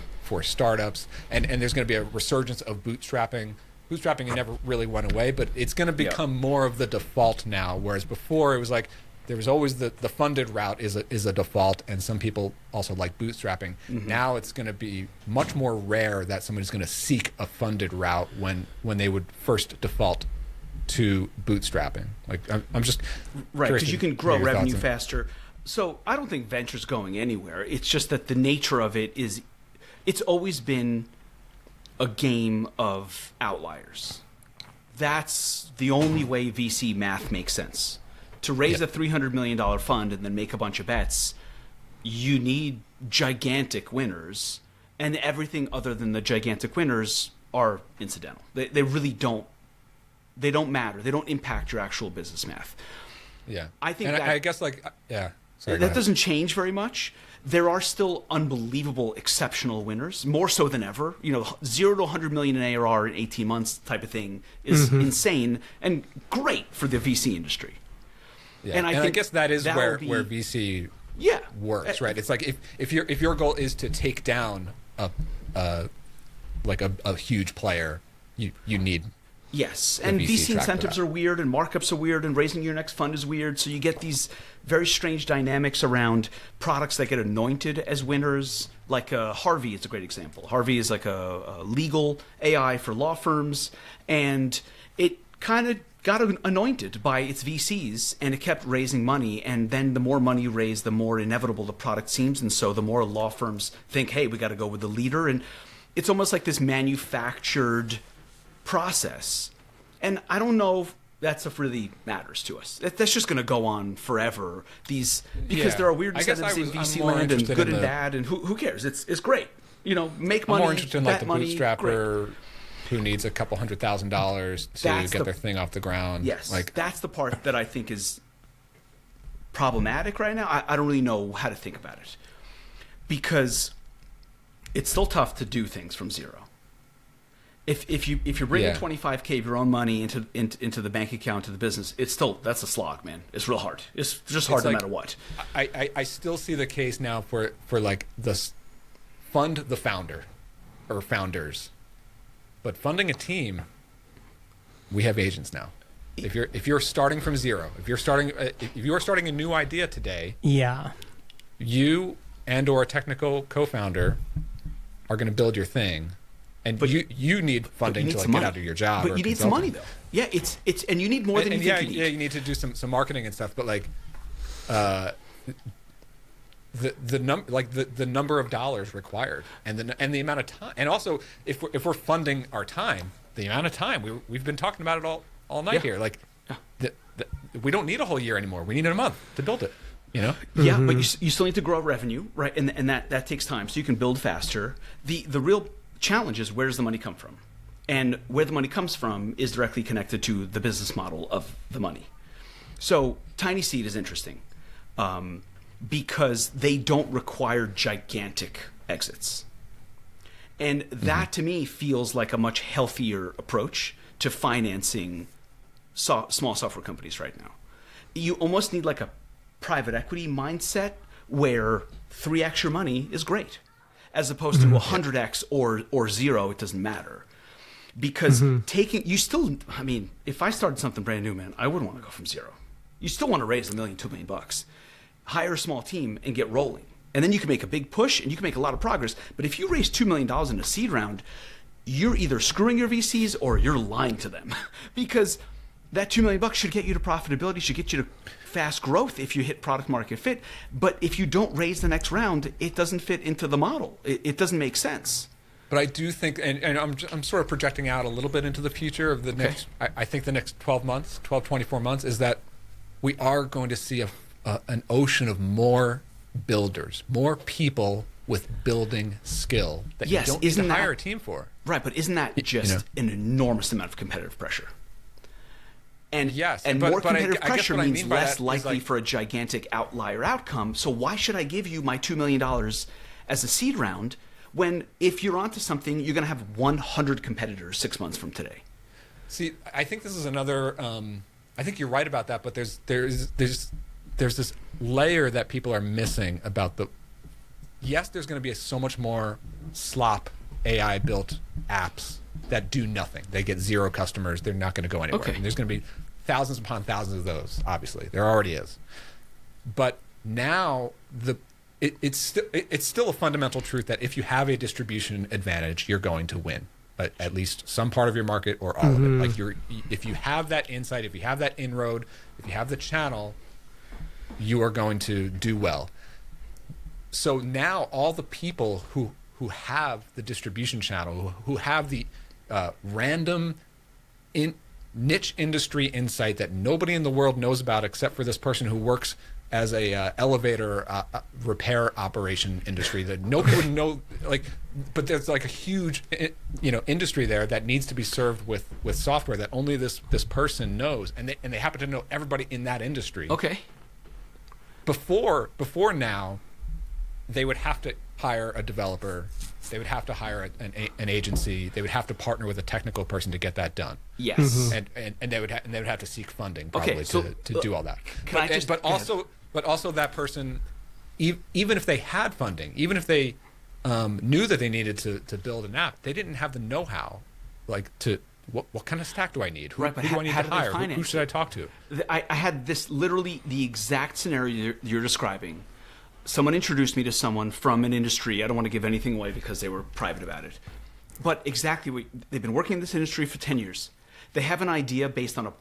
startups, and there's going to be a resurgence of bootstrapping. Bootstrapping never really went away, but it's going to become more of the default now, whereas before it was like there was always the funded route is a default, and some people also like bootstrapping. Now it's going to be much more rare that somebody's going to seek a funded route when they would first default to bootstrapping. Like, I'm just right, because you can grow revenue faster. So I don't think venture's going anywhere. It's just that the nature of it is, it's always been a game of outliers. That's the only way VC math makes sense. To raise a $300 million fund and then make a bunch of bets, you need gigantic winners, and everything other than the gigantic winners are incidental. They really don't. They don't matter. They don't impact your actual business math. Yeah, I think and that, I guess, like, yeah. Sorry, that doesn't change very much. There are still unbelievable, exceptional winners, more so than ever. 0 to 100 million in ARR in 18 months type of thing is insane and great for the VC industry. Yeah. And I guess that is where VC works, right? It's like if your goal is to take down a huge player, you need. Yes, and VC incentives are weird, and markups are weird, and raising your next fund is weird. So you get these very strange dynamics around products that get anointed as winners. Like Harvey is a great example. Harvey is like a legal AI for law firms, and it kind of got anointed by its VCs, and it kept raising money. And then the more money you raise, the more inevitable the product seems, and so the more law firms think, hey, we got to go with the leader. And it's almost like this manufactured process, and I don't know if that stuff really matters to us. That's just going to go on forever. Because there are weird incentives in VC land, and good and bad, and who cares? It's great. Make money. I'm more interested in, like, the bootstrapper great. Who needs a couple $100,000 to get their thing off the ground. Yes, like, that's the part that I think is problematic right now. I don't really know how to think about it, because it's still tough to do things from zero. If you're bringing $25K of your own money into the bank account, to the business, that's a slog, man. It's real hard. It's just hard no matter what. I still see the case now for like this fund the founder or founders, but funding a team, we have agents now. If you're starting from zero, if you are starting a new idea today, you and or a technical co-founder are going to build your thing. But you need funding to, like, get out of your job. But you need some money, though. Yeah, it's and you need more than you think you need. Yeah, you need to do some marketing and stuff. But, like, the number of dollars required and the amount of time, and also if we're funding our time, the amount of time we've been talking about it all night here. Like, we don't need a whole year anymore. We need a month to build it. Yeah, but you still need to grow revenue, right? And that takes time, so you can build faster. The real challenge is, where does the money come from? And where the money comes from is directly connected to the business model of the money. So tiny seed is interesting because they don't require gigantic exits. And that to me feels like a much healthier approach to financing small software companies right now. You almost need like a private equity mindset where 3x your money is great, as opposed to 100x or zero. It doesn't matter, because if I started something brand new, man, I wouldn't want to go from zero. You still want to raise $1 million, $2 million, hire a small team and get rolling, and then you can make a big push and you can make a lot of progress. But if you raise $2 million in a seed round, you're either screwing your VCs or you're lying to them, because that $2 million should get you to profitability, should get you to fast growth if you hit product market fit. But if you don't raise the next round, it doesn't fit into the model. It doesn't make sense. But I do think, and I'm sort of projecting out a little bit into the future of the next, I think the next 24 months, is that we are going to see an ocean of more builders, more people with building skill that you don't need to hire a team for. Right, but isn't that just an enormous amount of competitive pressure? And more competitive pressure means less likely for a gigantic outlier outcome. So why should I give you my $2 million as a seed round when if you're onto something, you're going to have 100 competitors 6 months from today? See, I think this is another. I think you're right about that, but there's this layer that people are missing about the. Yes, there's going to be so much more slop AI built apps that do nothing. They get 0 customers. They're not going to go anywhere. Okay. And there's going to be thousands upon thousands of those. Obviously, there already is. But now it's still a fundamental truth that if you have a distribution advantage, you're going to win. At least some part of your market or all of it. Like if you have that insight, if you have that inroad, if you have the channel, you are going to do well. So now all the people who have the distribution channel, who have the random niche industry insight that nobody in the world knows about except for this person who works as a elevator repair operation industry that nobody would know, but there's like a huge industry there that needs to be served with software that only this person knows, and they happen to know everybody in that industry. Okay. Before now, they would have to hire a developer. They would have to hire an agency. They would have to partner with a technical person to get that done. Yes, and they would have to seek funding probably to do all that. But also that person, even if they had funding, even if they knew that they needed to build an app, they didn't have the know-how, what kind of stack do I need? Who do I need to hire? Who should I talk to? I had this literally the exact scenario you're describing. Someone introduced me to someone from an industry. I don't want to give anything away because they were private about it. But exactly, they've been working in this industry for 10 years. They have an idea based on a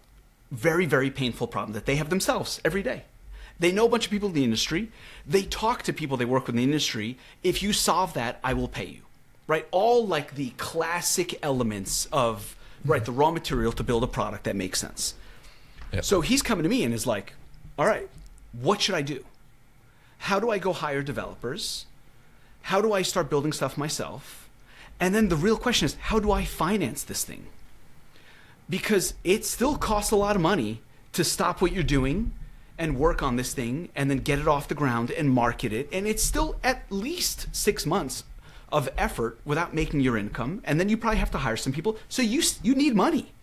very, very painful problem that they have themselves every day. They know a bunch of people in the industry. They talk to people they work with in the industry. If you solve that, I will pay you. Right? All like the classic elements of the raw material to build a product that makes sense. Yep. So he's coming to me and is like, all right, what should I do? How do I go hire developers? How do I start building stuff myself? And then the real question is, how do I finance this thing? Because it still costs a lot of money to stop what you're doing and work on this thing and then get it off the ground and market it. And it's still at least 6 months of effort without making your income. And then you probably have to hire some people. So you need money.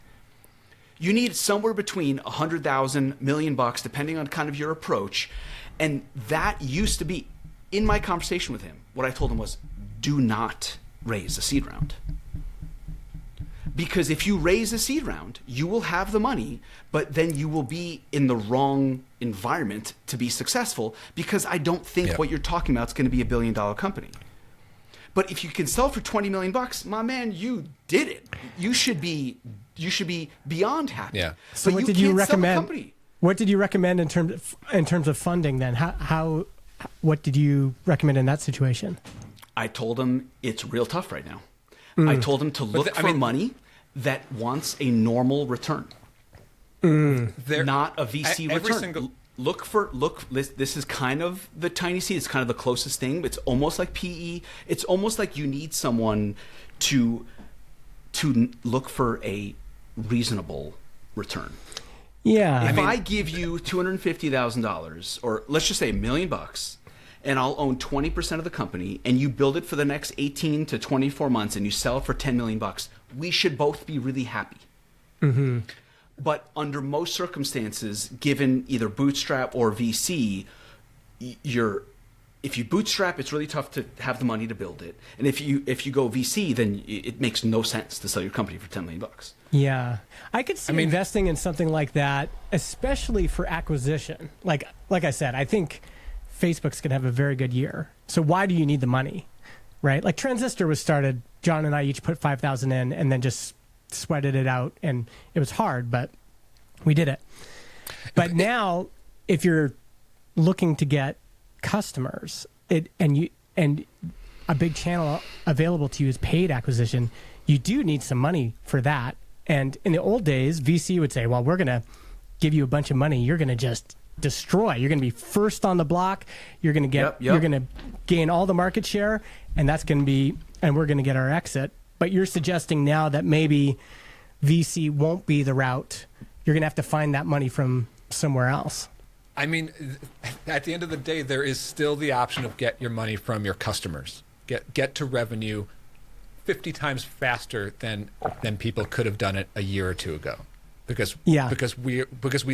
You need somewhere between $100,000, $1 million, depending on kind of your approach. And that used to be, in my conversation with him, what I told him was, do not raise a seed round. Because if you raise a seed round, you will have the money, but then you will be in the wrong environment to be successful, because I don't think what you're talking about is going to be $1 billion company. But if you can sell for $20 million, my man, you did it. You should be beyond happy. Yeah. So what did you recommend? What did you recommend in terms of funding then? What did you recommend in that situation? I told him it's real tough right now. I told him to look for money that wants a normal return, not a VC return. This is kind of the tiny seed. It's kind of the closest thing. It's almost like PE. It's almost like you need someone to look for a reasonable return. Yeah. If I give you $250,000, or let's just say $1 million, and I'll own 20% of the company, and you build it for the next 18 to 24 months, and you sell it for $10 million, we should both be really happy. Mm-hmm. But under most circumstances, given either bootstrap or VC, if you bootstrap, it's really tough to have the money to build it. And if you go VC, then it makes no sense to sell your company for $10 million. Yeah. I could see investing in something like that, especially for acquisition. Like I said, I think Facebook's going to have a very good year. So why do you need the money, right? Like Transistor was started, John and I each put $5,000 in and then just sweated it out. And it was hard, but we did it. But now if you're looking to get customers, and a big channel available to you is paid acquisition, you do need some money for that. And in the old days, VC would say, well, we're going to give you a bunch of money. You're going to just destroy. You're going to be first on the block. You're going to get, you're going to gain all the market share, and that's going to be, and we're going to get our exit. But you're suggesting now that maybe VC won't be the route. You're going to have to find that money from somewhere else. I mean, at the end of the day, there is still the option of get your money from your customers. Get to revenue 50 times faster than people could have done it a year or two ago. Because we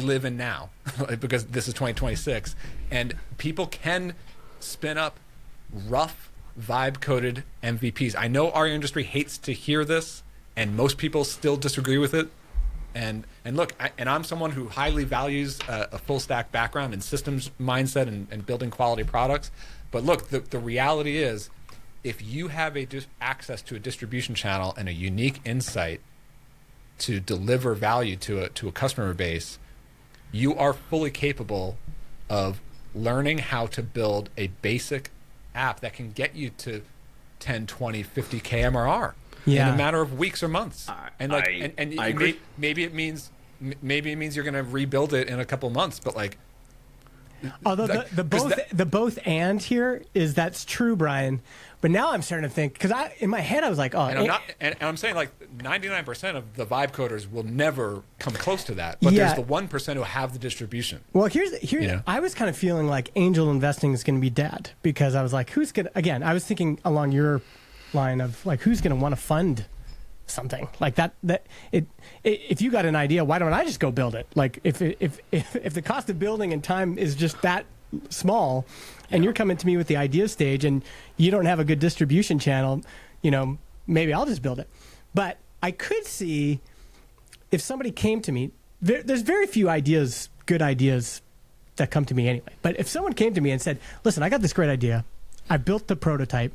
live in now, because this is 2026, and people can spin up rough vibe coded MVPs. I know our industry hates to hear this, and most people still disagree with it. And look, I'm someone who highly values a full stack background and systems mindset and building quality products. But look, the reality is, if you have access to a distribution channel and a unique insight to deliver value to a customer base, you are fully capable of learning how to build a basic app that can get you to 10, 20, 50K MRR in a matter of weeks or months. I agree. Maybe it means you're going to rebuild it in a couple months, but like, although the both and here is that's true, Brian. But now I'm starting to think, because in my head I was like, oh, and I'm saying like 99% of the vibe coders will never come close to that. But there's the 1% who have the distribution. Well, here's I was kind of feeling like angel investing is going to be dead, because I was like, who's going to, again, I was thinking along your line of like, who's going to want to fund something like that? If you got an idea, why don't I just go build it? Like if the cost of building and time is just that small, and you're coming to me with the idea stage and you don't have a good distribution channel, maybe I'll just build it. But I could see if somebody came to me, there's very few good ideas that come to me anyway. But if someone came to me and said, listen, I got this great idea. I built the prototype.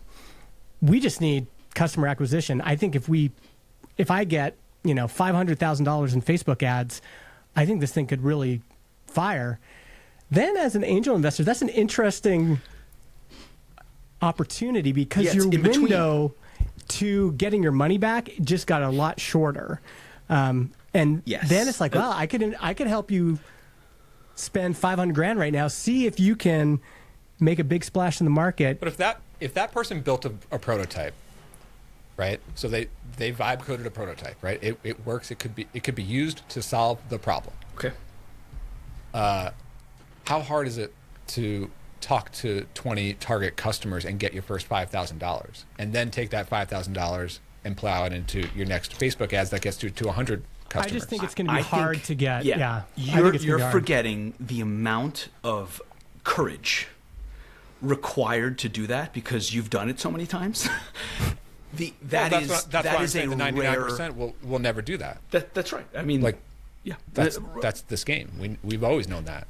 We just need customer acquisition. I think if I get, $500,000 in Facebook ads, I think this thing could really fire. Then as an angel investor, that's an interesting opportunity, because your window to getting your money back just got a lot shorter. Then it's like, well, I could help you spend $500,000 right now. See if you can make a big splash in the market. But if that person built a prototype, right? So they vibe coded a prototype, right? It works. It could be used to solve the problem. Okay. How hard is it to talk to 20 target customers and get your first $5,000, and then take that $5,000 and plow it into your next Facebook ads that gets to 100 customers? I just think it's going to be hard to get. You're forgetting the amount of courage required to do that, because you've done it so many times. That is a 99% will never do that. That's right. I mean, that's this game. We've always known that,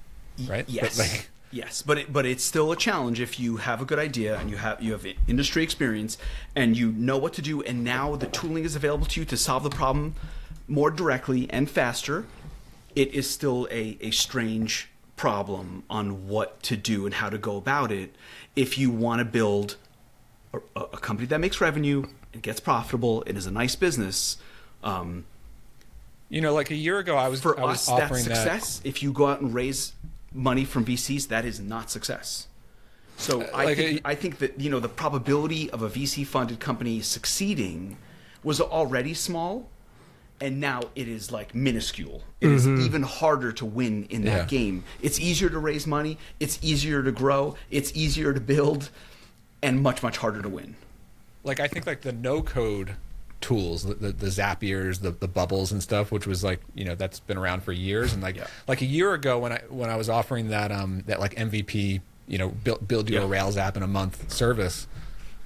right? Yes. Yes, but it's still a challenge if you have a good idea and you have industry experience and you know what to do, and now the tooling is available to you to solve the problem more directly and faster. It is still a strange problem on what to do and how to go about it if you want to build a company that makes revenue and gets profitable. It is a nice business. Like a year ago, I was offering that's success. If you go out and raise money from VCs, that is not success. So I think that the probability of a VC funded company succeeding was already small, and now it is like minuscule. It is even harder to win in that game. It's easier to raise money, it's easier to grow, it's easier to build, and much, much harder to win. Like, I think like the no code tools, the Zapiers, the bubbles and stuff, which was like, that's been around for years. And like a year ago when I was offering that like MVP, build you a Rails app in a month service,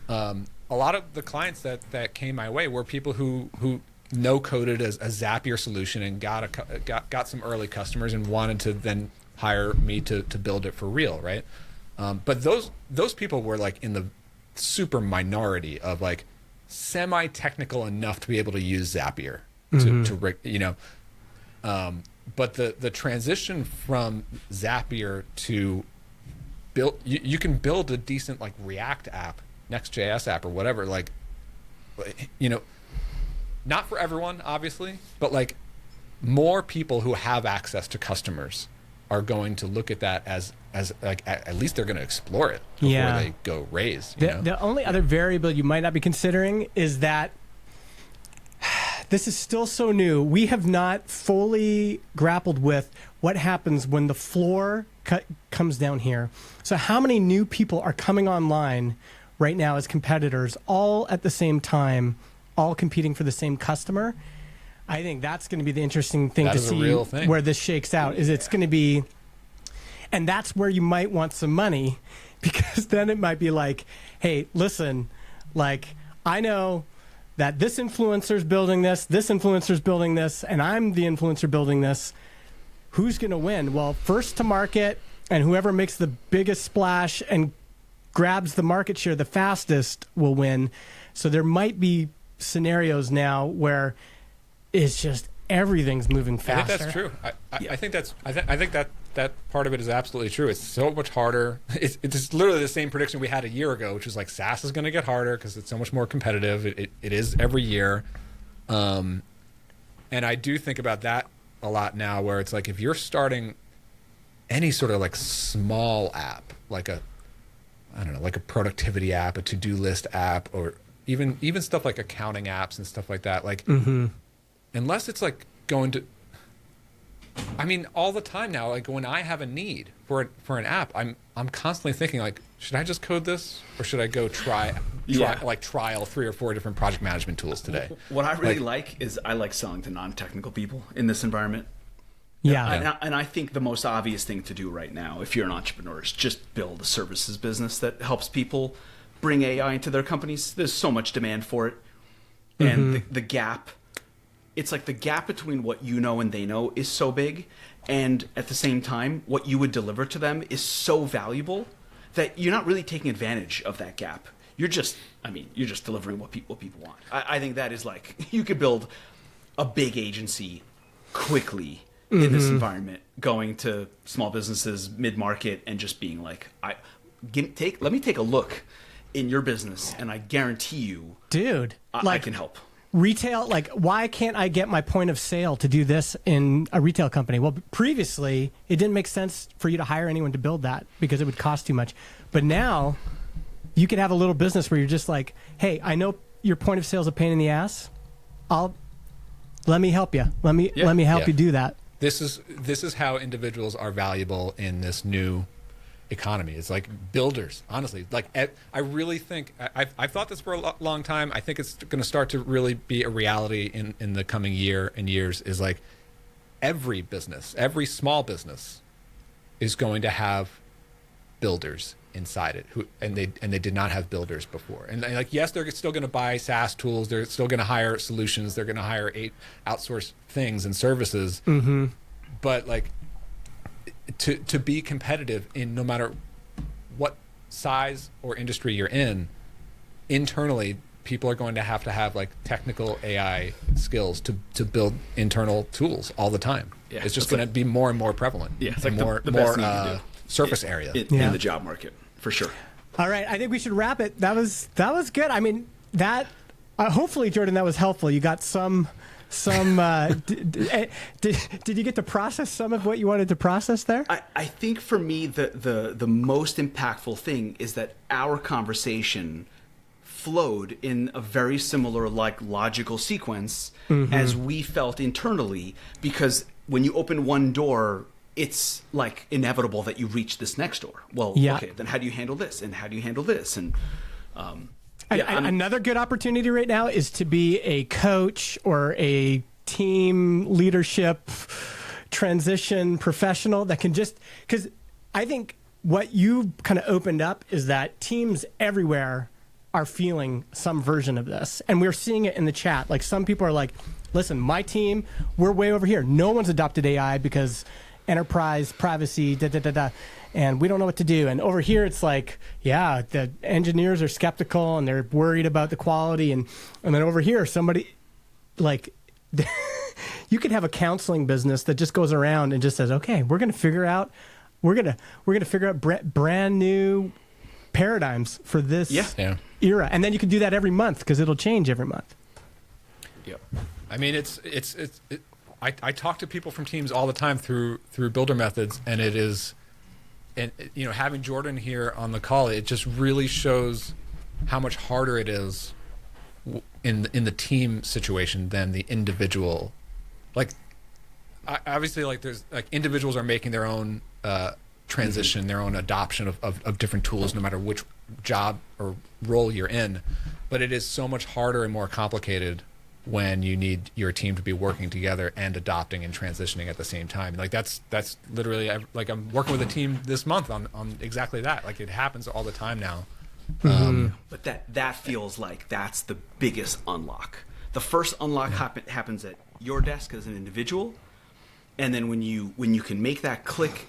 a lot of the clients that came my way were people who no coded as a Zapier solution and got some early customers and wanted to then hire me to build it for real, right? But those people were like in the super minority of like semi-technical enough to be able to use Zapier the transition from Zapier to build, you can build a decent like React app, Next.js app or whatever, like, you know, not for everyone obviously, but like more people who have access to customers are going to look at that as like at least they're going to explore it before they go raise. The only other variable you might not be considering is that this is still so new. We have not fully grappled with what happens when the floor comes down here. So how many new people are coming online right now as competitors, all at the same time, all competing for the same customer? I think that's going to be the interesting thing to see where this shakes out. Is it's going to be, and that's where you might want some money, because then it might be like, hey, listen, like I know that this influencer's building this influencer's building this, and I'm the influencer building this. Who's going to win? Well, first to market, and whoever makes the biggest splash and grabs the market share the fastest will win. So there might be scenarios now where it's just everything's moving faster. I think that's true. I think that part of it is absolutely true. It's so much harder. It's literally the same prediction we had a year ago, which was like SaaS is going to get harder because it's so much more competitive. It is every year. And I do think about that a lot now, where it's like if you're starting any sort of like small app, like like a productivity app, a to-do list app, or even stuff like accounting apps and stuff like that, like unless it's like going to, I mean, all the time now, like when I have a need for an app, I'm constantly thinking like, should I just code this, or should I go trial 3 or 4 different project management tools today? What I really like is I like selling to non-technical people in this environment. Yeah. And I think the most obvious thing to do right now, if you're an entrepreneur, is just build a services business that helps people bring AI into their companies. There's so much demand for it. And the gap, it's like the gap between what you know and they know is so big. And at the same time, what you would deliver to them is so valuable that you're not really taking advantage of that gap. You're just delivering what people want. I think that is like, you could build a big agency quickly in this environment, going to small businesses, mid-market, and just being like, let me take a look in your business, and I guarantee you, dude, I can help. Retail, like, why can't I get my point of sale to do this in a retail company? Well, previously, it didn't make sense for you to hire anyone to build that because it would cost too much. But now, you could have a little business where you're just like, hey, I know your point of sale is a pain in the ass. Let me help you. Let me help you do that. This is how individuals are valuable in this new economy. It's like builders, honestly. Like I really think I've thought this for a long time. I think it's going to start to really be a reality in the coming year and years. Is like every business, every small business, is going to have builders inside it and they did not have builders before. And like, yes, they're still going to buy SaaS tools, they're still going to hire solutions, they're going to hire outsource things and services, but like to be competitive in no matter what size or industry you're in, internally people are going to have like technical AI skills to build internal tools all the time. It's just going to be more and more prevalent. It's like more surface area in the job market, for sure. All right, I think we should wrap it. That was good. I mean, that hopefully, Jordan, that was helpful. You got some. Did you get to process some of what you wanted to process there? I think for me, the most impactful thing is that our conversation flowed in a very similar, like, logical sequence as we felt internally, because when you open one door, it's like inevitable that you reach this next door. Well, okay, then how do you handle this? And how do you handle this? And another good opportunity right now is to be a coach or a team leadership transition professional that can just, because I think what you kind of opened up is that teams everywhere are feeling some version of this. And we're seeing it in the chat. Like, some people are like, listen, my team, we're way over here. No one's adopted AI because enterprise privacy, and we don't know what to do. And over here, it's like, yeah, the engineers are skeptical and they're worried about the quality. And then over here, somebody, like, you could have a counseling business that just goes around and just says, okay, we're going to figure out brand new paradigms for this era. And then you can do that every month because it'll change every month. Yep. I mean, I talk to people from teams all the time through builder methods, and it is, and you know, having Jordan here on the call, it just really shows how much harder it is in the team situation than the individual. Like, obviously, like there's like individuals are making their own transition, their own adoption of different tools, no matter which job or role you're in. But it is so much harder and more complicated when you need your team to be working together and adopting and transitioning at the same time. Like that's literally, like I'm working with a team this month on exactly that. Like it happens all the time now. But that feels like that's the biggest unlock. The first unlock happens at your desk as an individual, and then when you can make that click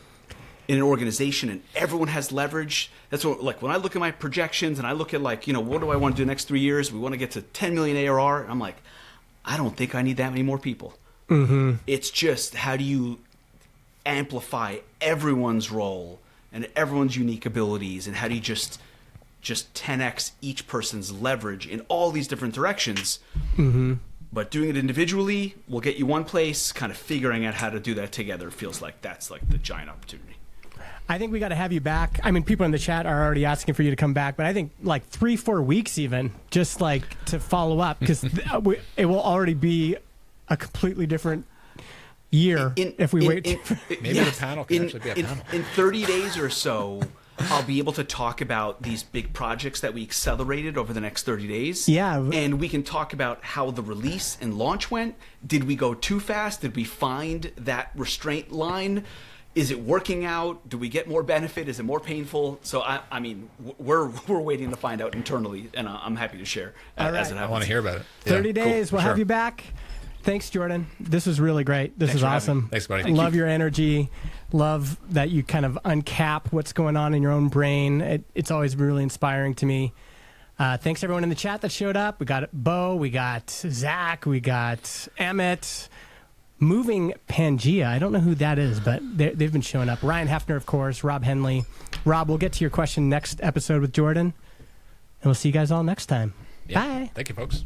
in an organization and everyone has leverage. That's what, like when I look at my projections and I look at like, you know, what do I want to do the next 3 years? We want to get to 10 million ARR. I'm like, I don't think I need that many more people. It's just how do you amplify everyone's role and everyone's unique abilities, and how do you just 10x each person's leverage in all these different directions. But doing it individually will get you one place. Kind of figuring out how to do that together feels like that's like the giant opportunity. I think we got to have you back. I mean, people in the chat are already asking for you to come back, but I think like 3-4 weeks even, just like to follow up, because it will already be a completely different year if we wait. Maybe the panel can actually be a panel. In 30 days or so, I'll be able to talk about these big projects that we accelerated over the next 30 days. Yeah. And we can talk about how the release and launch went. Did we go too fast? Did we find that restraint line? Is it working out? Do we get more benefit? Is it more painful? So, I mean, we're waiting to find out internally, and I'm happy to share as it happens. I want to hear about it. 30 days, cool. we'll have you back. Thanks, Jordan. This was really great. This is awesome. Thanks, buddy. Love your energy. Love that you kind of uncap what's going on in your own brain. It's always really inspiring to me. Thanks, everyone in the chat that showed up. We got Bo, we got Zach, we got Emmett. Moving Pangea. I don't know who that is, but they've been showing up. Ryan Hefner, of course. Rob Henley. Rob, we'll get to your question next episode with Jordan. And we'll see you guys all next time. Yeah. Bye. Thank you, folks.